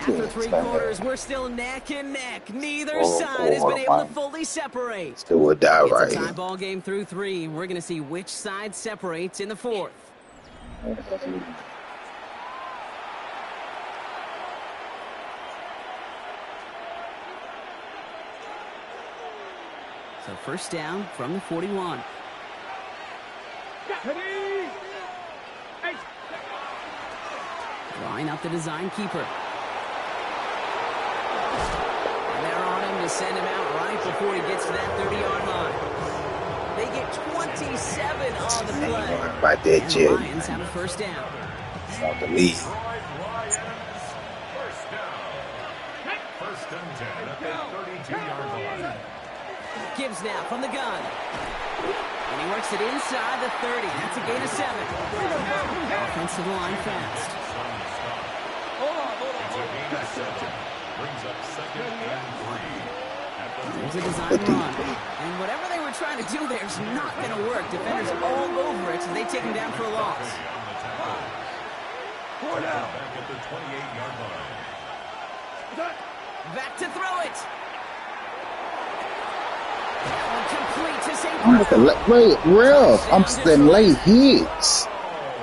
18. After 3 quarters, we're still neck and neck. Neither side has been able to fully separate. Still would die right It's a here. tie ball game through 3. We're going to see which side separates in the 4th. So first down from the 41. Drawing up the design keeper. And they're on him to send him out right before he gets to that 30-yard line. They get 27 on the play. About that And jet. the Lions have a first down. Want the lead. First and 10 at the 32-yard line. Gibbs now from the gun. And he works it inside the 30. That's a gain of 7. Offensive line fast. Brings up 2nd and 3. There's a design run. And whatever they were trying to do there is not going to work. Defenders all over it, so they take him down for a loss. Back at the 28-yard line. Back to throw it. That one complete to St. I'm like a wait, real. I'm sitting late hits.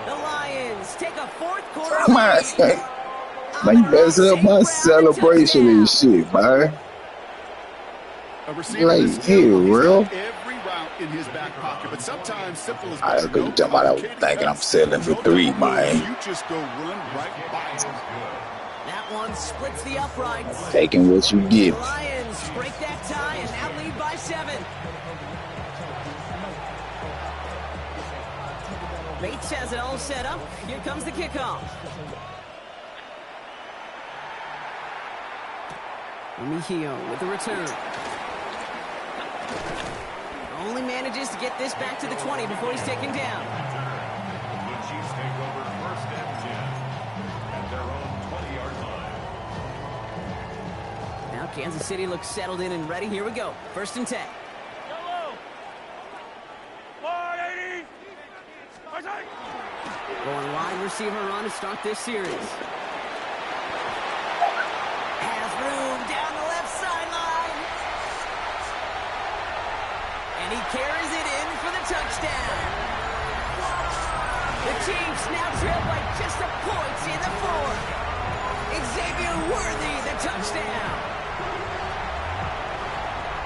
The Lions take a fourth quarter Come on. lead. Man, you messing up my celebration and shit, man. A receiver Like, is hey, skilled. He's real? got every route in his back pocket, but sometimes simple as I was talking about I was thinking I'm selling for $3, man. You just go run right by him. That one splits the uprights. Taking what you get. The Lions break that tie and now lead by 7. Bates has it all set up. Here comes the kickoff. Mejio with the return. Only manages to get this back to the 20 before he's taken down. The Chiefs take over first and 10 at their own 20-yard line. Now Kansas City looks settled in and ready. Here we go. First and 10. Going wide receiver run to start this series. Has room down the left sideline. And he carries it in for the touchdown. The Chiefs now trail by just a point in the fourth. Xavier Worthy, the touchdown.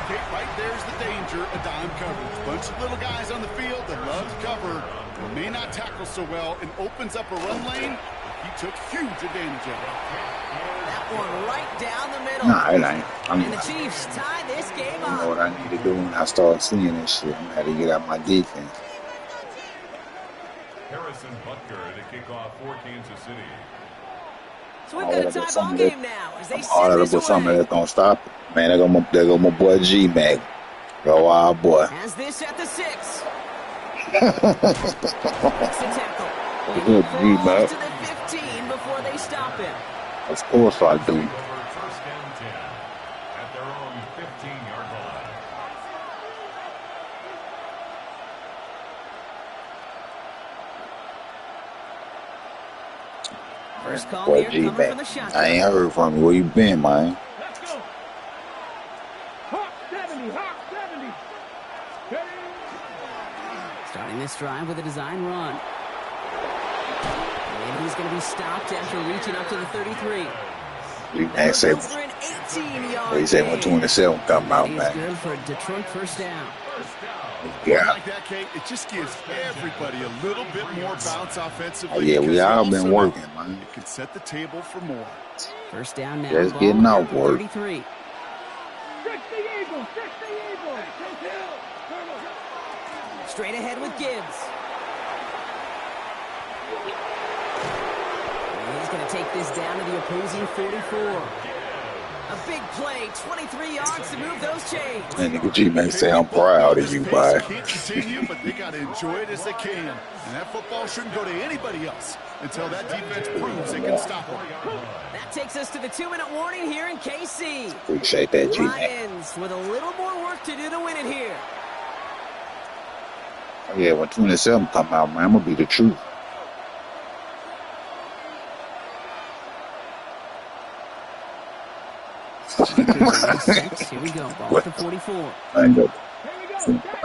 Okay, right there's the danger of dime coverage. Bunch of little guys on the field that love to cover. May not tackle so well and opens up a run lane. He took huge advantage of it. That one right down the middle. Nah, it ain't. And the Chiefs tie this game You know up. what I need to do when I start seeing this shit. I'm gonna have to get out my defense. Harrison Butker to kick off for Kansas City. So we've got a tie ball game now as they All send that this was something away. that's gonna stop it. Man, there go my boy G-Mac. Go our boy. Has this at the 6. Makes the tackle. Good G-Mac. To the 15 before they stop him. Of course I do. Over first and 10 at their own 15-yard line. First call Boy here coming from the G-Mac. shotgun. I ain't heard from you. Where you been, man? Let's go. Hawk 70, Hawk 70. Ready? Starting this drive with a design run. And he's going to be stopped after reaching up to the 33. G-Mac said, For an 18-yard he said when 27 come out, He's man. good for a Detroit first down. Yeah. Like that, Kate, it just gives everybody a little bit more bounce offensively. Oh, yeah, we because all they been also working, know man. it can set the table for more. First down now. Just ball getting out at the work. 33. 60 Eagles, 60 Eagles. Straight ahead with Gibbs. And he's going to take this down to the opposing 44. A big play, 23 yards to move those chains. And nigga G-Mac say, I'm proud of you, boy. Can't continue, but they got to enjoy it as they can. And that football shouldn't go to anybody else until that defense proves they can stop them. That takes us to the 2-minute warning here in KC. Appreciate that, G-Mac. Lions with a little more work to do to win it here. Oh, yeah, when 27 come out, man, I'm going to be the truth. Here we go. Ball at the 44. I ain't, no, Here we go.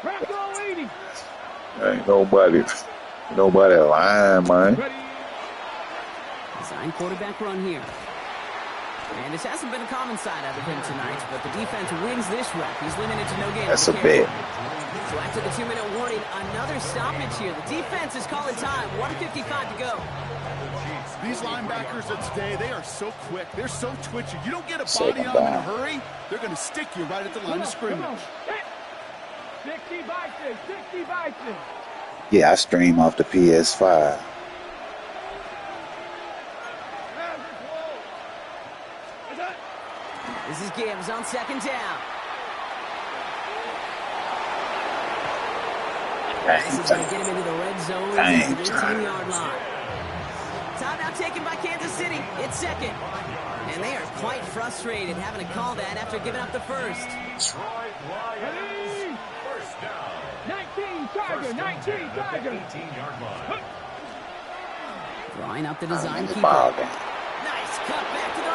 Bronco 80. ain't nobody lying, man. Ready? Design quarterback run here. And this hasn't been a common side out of him tonight, but the defense wins this rep. He's limited to no games. That's to a carry. bet. So after the 2-minute warning, another stoppage here. The defense is calling time. 1:55 to go. These linebackers of today, they are so quick. They're so twitchy. You don't get a Second body on them in a down. hurry, they're going to stick you right at the line of scrimmage. 60 Bison, 60 Bison. Yeah, I stream off the PS5. This is Gibbs on second down. This is going to get him into the red zone at the 18-yard line. Timeout taken by Kansas City. It's second. And they are quite frustrated having to call that after giving up the first. Detroit Lions. First down. 19 Tiger, 19 Tiger. 18-yard line. Drawing up the design The keeper. ball game. Nice cut back to the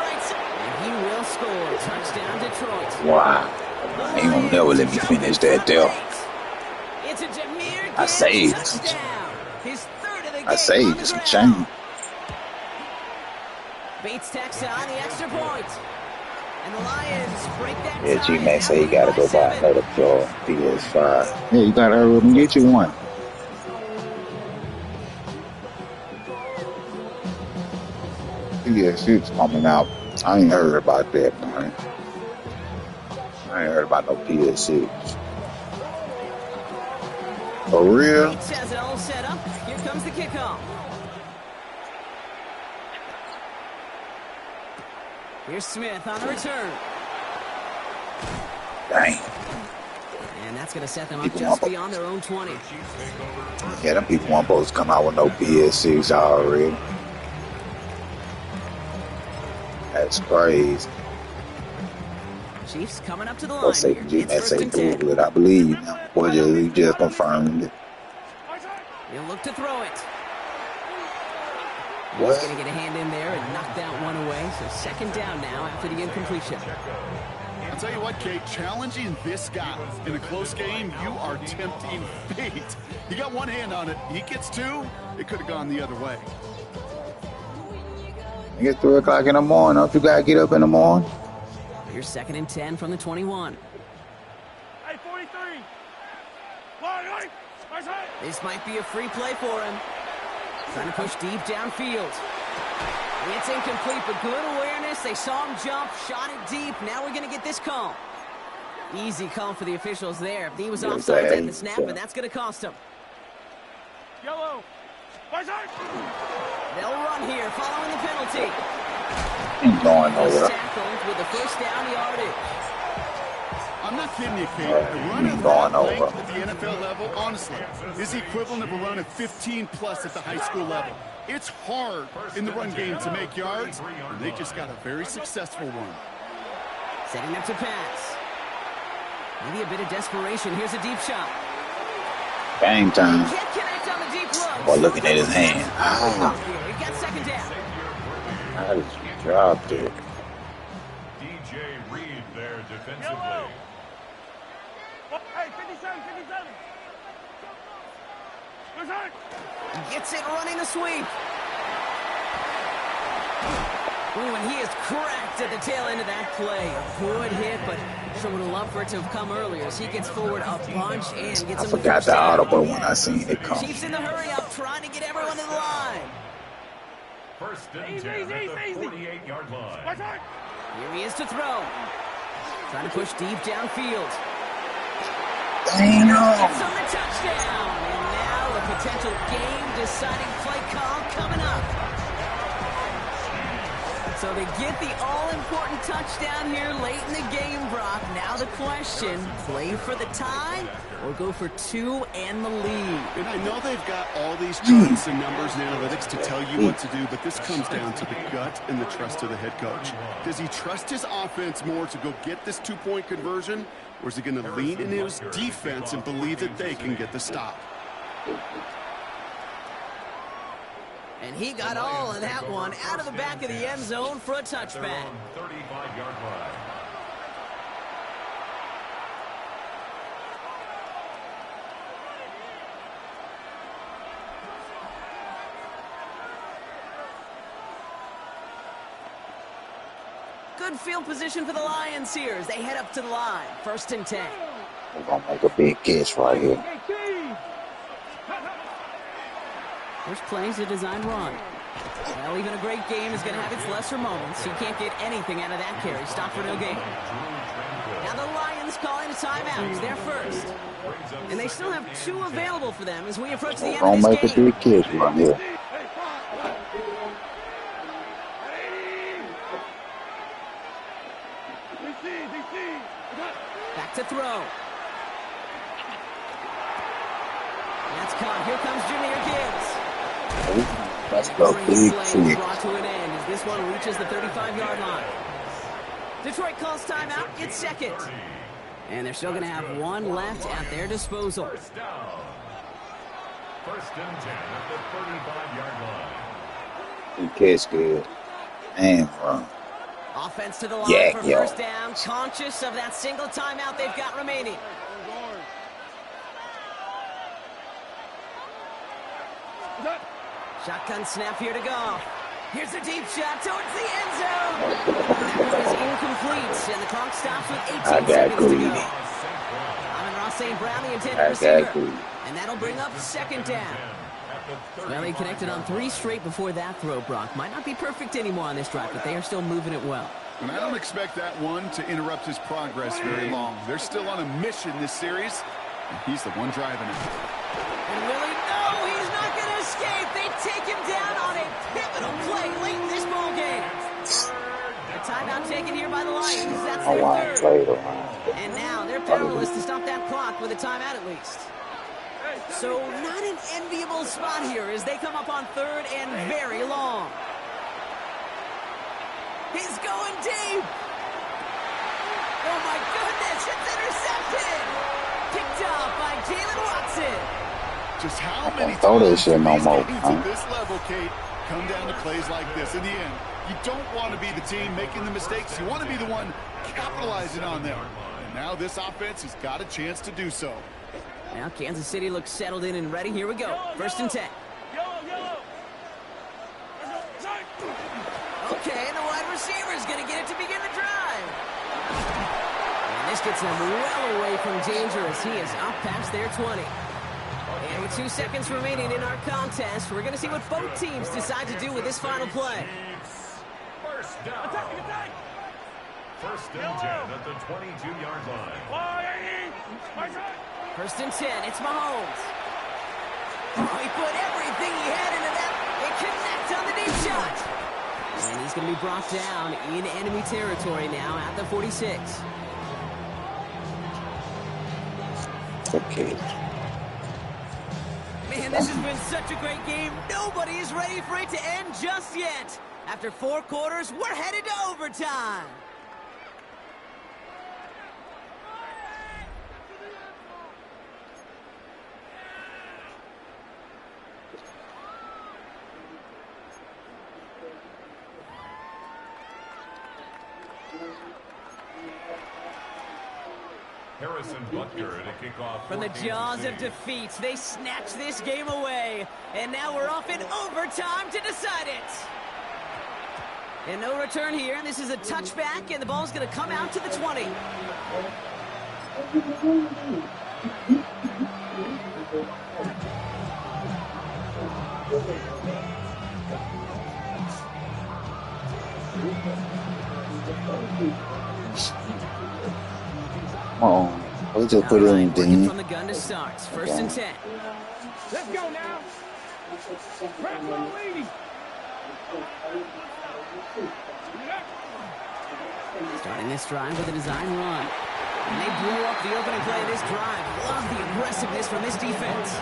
score. Touchdown, Detroit. Wow. He won't never let me finish that deal. It's a Jahmyr I Gibbs saved. touchdown. His third of the game I saved on the you some ground. change. Bates tacks on the extra point. And the Lions break that Yeah, tie. G-Man say he Now gotta by go buy 7. another PS5. Yeah, you gotta hurry up and get you one. PS6 coming out. I ain't heard about that, man. I ain't heard about no PS6. For real? Bates has it all set up. Here comes the kickoff. Here's Smith on the return. Dang. And that's going to set them up People just want- beyond their own 20. Yeah, them people weren't supposed to come out with no PS6 already. That's crazy. Chiefs coming up to the line Let's say here. G-Man It's first say and 10. Google it, I believe. Boy, he just confirmed it. He'll look to throw it. What? He's going to get a hand in there and knock that one away. So second down now after the incompletion. I'll tell you what, Kate, challenging this guy in a close game, you are tempting fate. He got one hand on it. He gets two. It could have gone the other way. It's 3 o'clock in the morning. Don't you gotta get up in the morning? Here's second and 10 from the 21. Hey, 43. Line. This might be a free play for him. Trying to push deep downfield. It's incomplete, but good awareness. They saw him jump, shot it deep. Now we're going to get this call. Easy call for the officials there. He was offside at the snap, and that's going to cost him. Yellow. They'll run here following the penalty. Ain't going He's nowhere. tackled with the first down yardage. I'm not kidding you, Kate. The run of Going that length over. at the NFL level, honestly, is the equivalent of a run of 15-plus at the high school level. It's hard in the run game to make yards, and they just got a very successful one. Setting up to pass. Maybe a bit of desperation. Here's a deep shot. Game time. Can't connect on the deep look. Boy, looking at his hand. He got second down. How did you drop it? DJ Reed there defensively. Hey, 57. Gets it running the sweep. Ooh, and he is cracked at the tail end of that play. A good hit, but sure would have loved for it to have come earlier as he gets forward a bunch and gets I him the forgot first the down. audible when I seen it come. Chiefs in the hurry up, trying to get everyone to the line. First and 10 at the 48-yard line. Here he is to throw. Trying to push deep downfield. Damn. Gets on the touchdown. And now a potential game-deciding play call coming up. So they get the all-important touchdown here late in the game, Brock. Now the question, play for the tie or go for two and the lead? And I know they've got all these charts and numbers and analytics to tell you what to do, but this comes down to the gut and the trust of the head coach. Does he trust his offense more to go get this two-point conversion, or is he going to lean into his defense and believe that they can get the stop? And he got all of that one out of the back of the end zone for a touchback. 35-yard line. Good field position for the Lions here as they head up to the line. First and 10. We're gonna make a big catch right here. First play is a design run. Well, even a great game is going to have its lesser moments. He can't get anything out of that carry. Stop for no gain. Now the Lions calling a timeout. They're first. And they still have two available for them as we approach the We're end gonna of make this a game. big catch right here. Back to throw. That's caught. Here comes Jahmyr Gibbs. That's That a great big play trick. brought to an end as this one reaches the 35-yard line. Detroit calls timeout. It's second. And they're still going to have one left at their disposal. First down. First and 10 at the 35-yard line. Big catch good. And run. Offense to the line Yeah, for yo. first down, conscious of that single timeout they've got remaining. Shotgun snap here to go. Here's a deep shot towards the end zone. That one is incomplete, and the clock stops with 18 I got seconds to greedy. go. Amon-Ra St. Brown, the intended I got receiver. greedy. And that'll bring up second down. Well, he connected on 3 straight before that throw, Brock. Might not be perfect anymore on this drive, but they are still moving it well. And I don't expect that one to interrupt his progress very long. They're still on a mission this series, and he's the one driving it. And Willie, no, he's not going to escape. They take him down on a pivotal play late in this ball game. A timeout taken here by the Lions. That's I their want to third. play the line. And now they're powerless to stop that clock with a timeout at least. So not an enviable spot here as they come up on third and very long. He's going deep. Oh my goodness, it's intercepted. Picked up by Jalen Watson. Just how many throw that times shit do no these more, games huh? at this level, Kate, come down to plays like this? In the end, you don't want to be the team making the mistakes. You want to be the one capitalizing on them. And now this offense has got a chance to do so. Now Kansas City looks settled in and ready. Here we go. First and 10. Okay, and the wide receiver is going to get it to begin the drive. And this gets them well away from danger as he is up past their 20. And with 2 seconds remaining in our contest, we're going to see what both teams decide to do with this final play. First down. First and 10 at the 22-yard line. First and 10, it's Mahomes. Oh, he put everything he had into that. It connects on the deep shot. And he's going to be brought down in enemy territory now at the 46. Okay. Man, this has been such a great game. Nobody is ready for it to end just yet. After 4 quarters, we're headed to overtime. Harrison Butker to kick off. From the jaws of defeat, they snatch this game away. And now we're off in overtime to decide it. And no return here. And this is a touchback, and the ball's going to come out to the 20. Oh, we just put it in Working the from the gun to start. First and 10. Let's go now. Grab my lady. Starting this drive with a design run. And they blow up the opening play of this drive. Love the aggressiveness from this defense.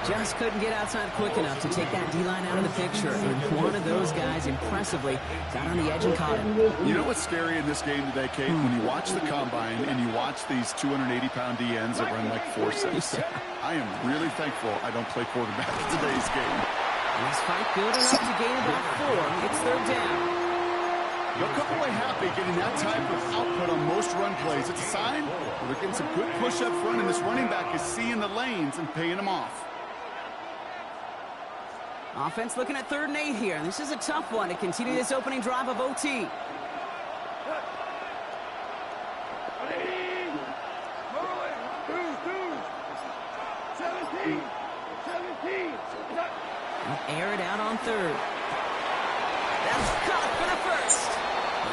Just couldn't get outside quick enough to take that D-line out of the picture. And one of those guys impressively got on the edge and caught him. You know what's scary in this game today, Kate? When you watch the combine and you watch these 280-pound DNs that run like forceps. I am really thankful I don't play quarterback in today's game. This fight good enough to gain about 4. It's third down. They'll come away happy getting that type of output on most run plays. It's a sign they're getting some good push up front, and this running back is seeing the lanes and paying them off. Offense looking at 3rd and 8 here. This is a tough one to continue this opening drive of OT. Air it out on 3rd. That's caught for the first.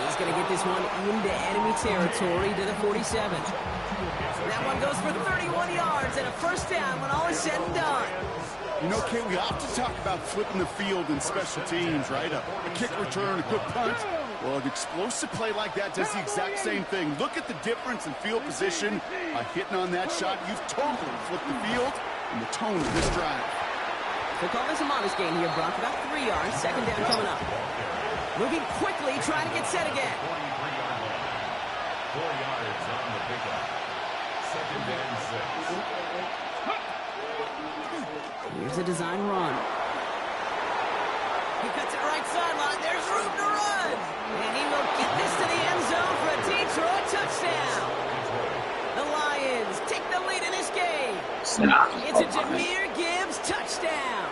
He's going to get this one into enemy territory to the 47. That one goes for 31 yards and a first down when all is said and done. You know, Kate, we often talk about flipping the field in special teams, right? A kick return, a good punt. Well, an explosive play like that does the exact same thing. Look at the difference in field position by hitting on that shot. You've totally flipped the field and the tone of this drive. They'll call this a modest gain here, Brock. About 3 yards. Second down coming up. Moving quickly, trying to get set again. 4 yards on the pickup. Second and 6. Here's a design run. He cuts it right sideline. There's room to run. And he will get this to the end zone for a Detroit touchdown. The Lions take the lead in this game. It's a Jahmyr Gibbs touchdown.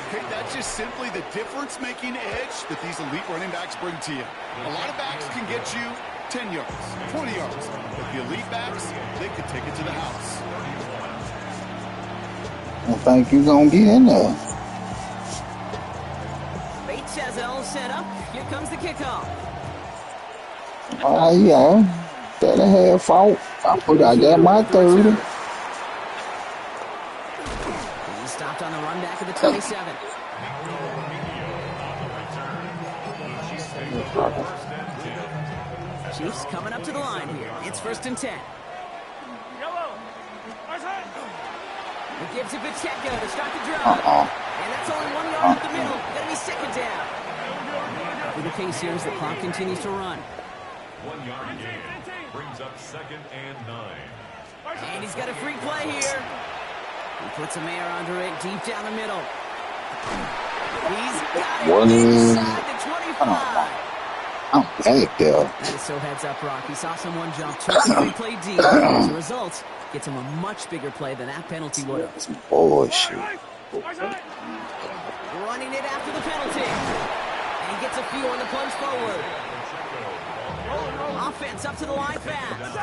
Okay, that's just simply the difference-making edge that these elite running backs bring to you. A lot of backs can get you 10 yards, 20 yards. But the elite backs, they could take it to the house. I think you're going to get in there. Bates has it all set up. Here comes the kickoff. Yeah. That I had fault. I got my 30. He stopped on the run back of the 27. Chiefs coming up to the line here. It's 1st and 10. He gives it Pacheco to start the drive. And that's only 1 yard up the middle. Gonna be 2nd down. For the case here as the clock continues to run. 1 yard gain brings up 2nd and 9. And he's got a free play here. He puts a man under it deep down the middle. He's got it inside the 25. I'm back there. That is so heads up, Brock. He saw someone jump, took the free play deep. As a result, gets him a much bigger play than that penalty would have. Some bullshit. Running it after the penalty. And he gets a few on the plunge forward. Offense up to the line fast.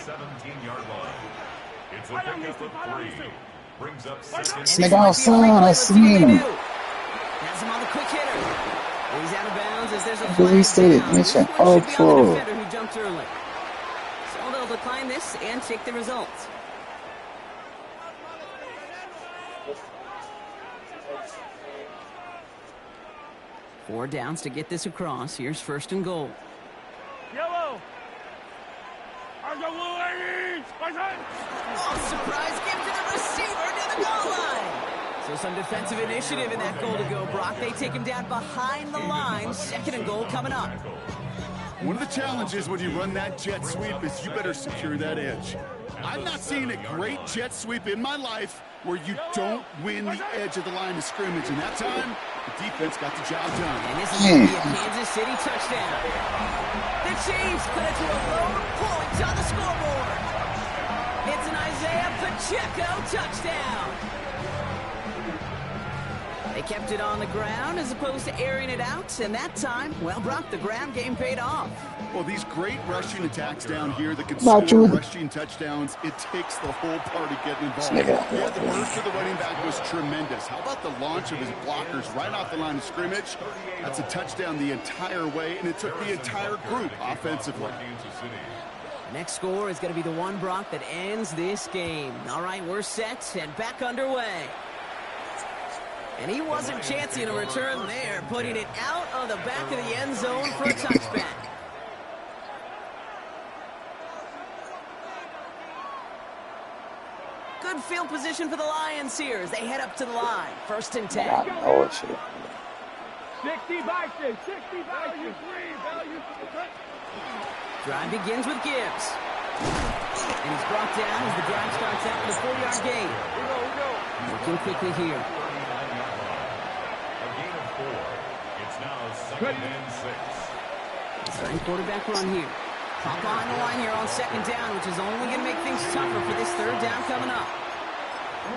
17-yard line. It's a pickup of 3. Brings up 2nd. This nigga outside, I seen him. Has him on the quick hitter. He's out of bounds as there's a He said flag mission down. This one should be on the over. defender who jumped early. So they'll decline this and take the results. Four downs to get this across. Here's 1st and goal. Yellow. Oh, surprise give to the receiver near the goal line. So some defensive initiative in that goal to go, Brock. They take him down behind the line. 2nd and goal coming up. One of the challenges when you run that jet sweep is you better secure that edge. I've not seen a great jet sweep in my life where you don't win the edge of the line of scrimmage. And that time, the defense got the job done. And this is going to be a Kansas City touchdown. The Chiefs put it to a lone point on the scoreboard. It's an Isaiah Pacheco touchdown. They kept it on the ground as opposed to airing it out. And that time, well, Brock, the ground game paid off. Well, these great rushing attacks down here that can score rushing touchdowns, it takes the whole party getting involved. Yeah, the burst of the running back was tremendous. How about the launch of his blockers right off the line of scrimmage? That's a touchdown the entire way, and it took the entire group offensively. The next score is going to be the one, Brock, that ends this game. All right, we're set and back underway. And he wasn't chancing a return there, putting it out of the back of the end zone for a touchback. Good field position for the Lions here as they head up to the line. 1st and 10. Oh, shit. 60 Bison, 60 Bison. Drive begins with Gibbs. And he's brought down as the drive starts out with a 4-yard gain. Working quickly here. A gain of 4. It's now 2nd and 6. Starting quarterback run here. Pop behind the line here on 2nd down, which is only going to make things tougher for this 3rd down coming up.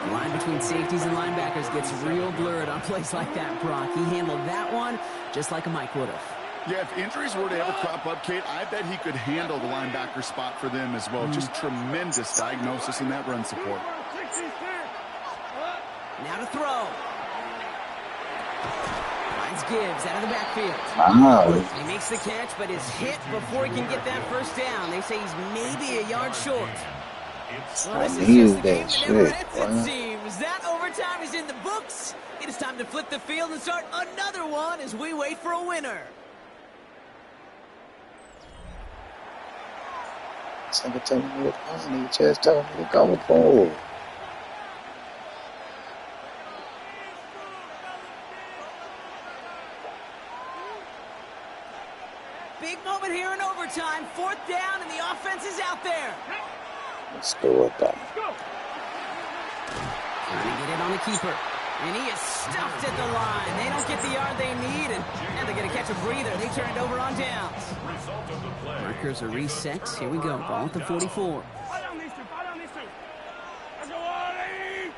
The line between safeties and linebackers gets real blurred on plays like that, Brock. He handled that one just like a Mike would have. Yeah, if injuries were to ever crop up, Kate, I bet he could handle the linebacker spot for them as well. Just tremendous diagnosis in that run support. Now to throw. Finds Gibbs out of the backfield. He makes the catch, but is hit before he can get that 1st down. They say he's maybe a yard short. Well, this is just the game that never ends, it seems. That overtime is in the books. It is time to flip the field and start another one as we wait for a winner. This nigga telling me what I need, just telling me to go forward. Big moment here in overtime. 4th down, and the offense is out there. Let's go with that. Trying to get it on the keeper. And he is stuffed at the line. They don't get the yard they need, and they're going to catch a breather. They turn it over on downs. Markers are reset. Here we go. Ball at the 44. Fire down these two. Fire down these two. Let's go, Wally.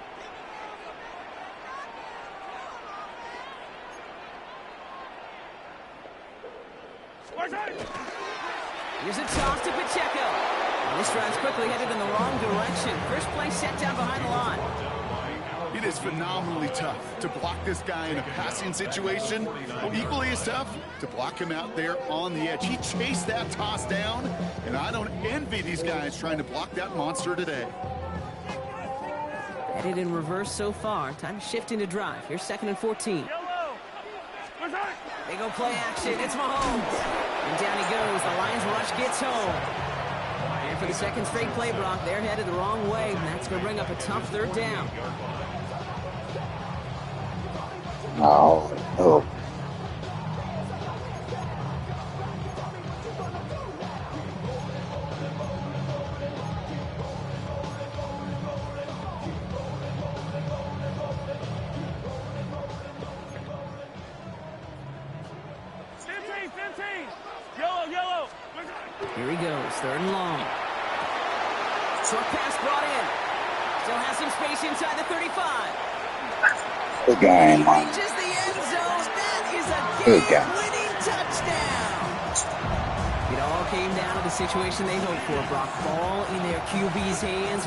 Here's a toss to Pacheco. And this drive's quickly headed in the wrong direction. First play set down behind the line. It is phenomenally tough to block this guy in a passing situation. Well, equally as tough to block him out there on the edge. He chased that toss down, and I don't envy these guys trying to block that monster today. Headed in reverse so far. Time to shift into drive. Here's 2nd and 14. They go play action. It's Mahomes. And down he goes. The Lions rush gets home. And for the second straight play, Brock, they're headed the wrong way. And that's going to bring up a tough 3rd down. Oh. Yellow. Here he goes, 3rd and long. Short pass brought in. Still has some space inside the 35. Good game, man. Reaches the end zone. That is a Good game. game-winning touchdown. It all came down to the situation they hoped for, Brock. Ball in their QB's hands.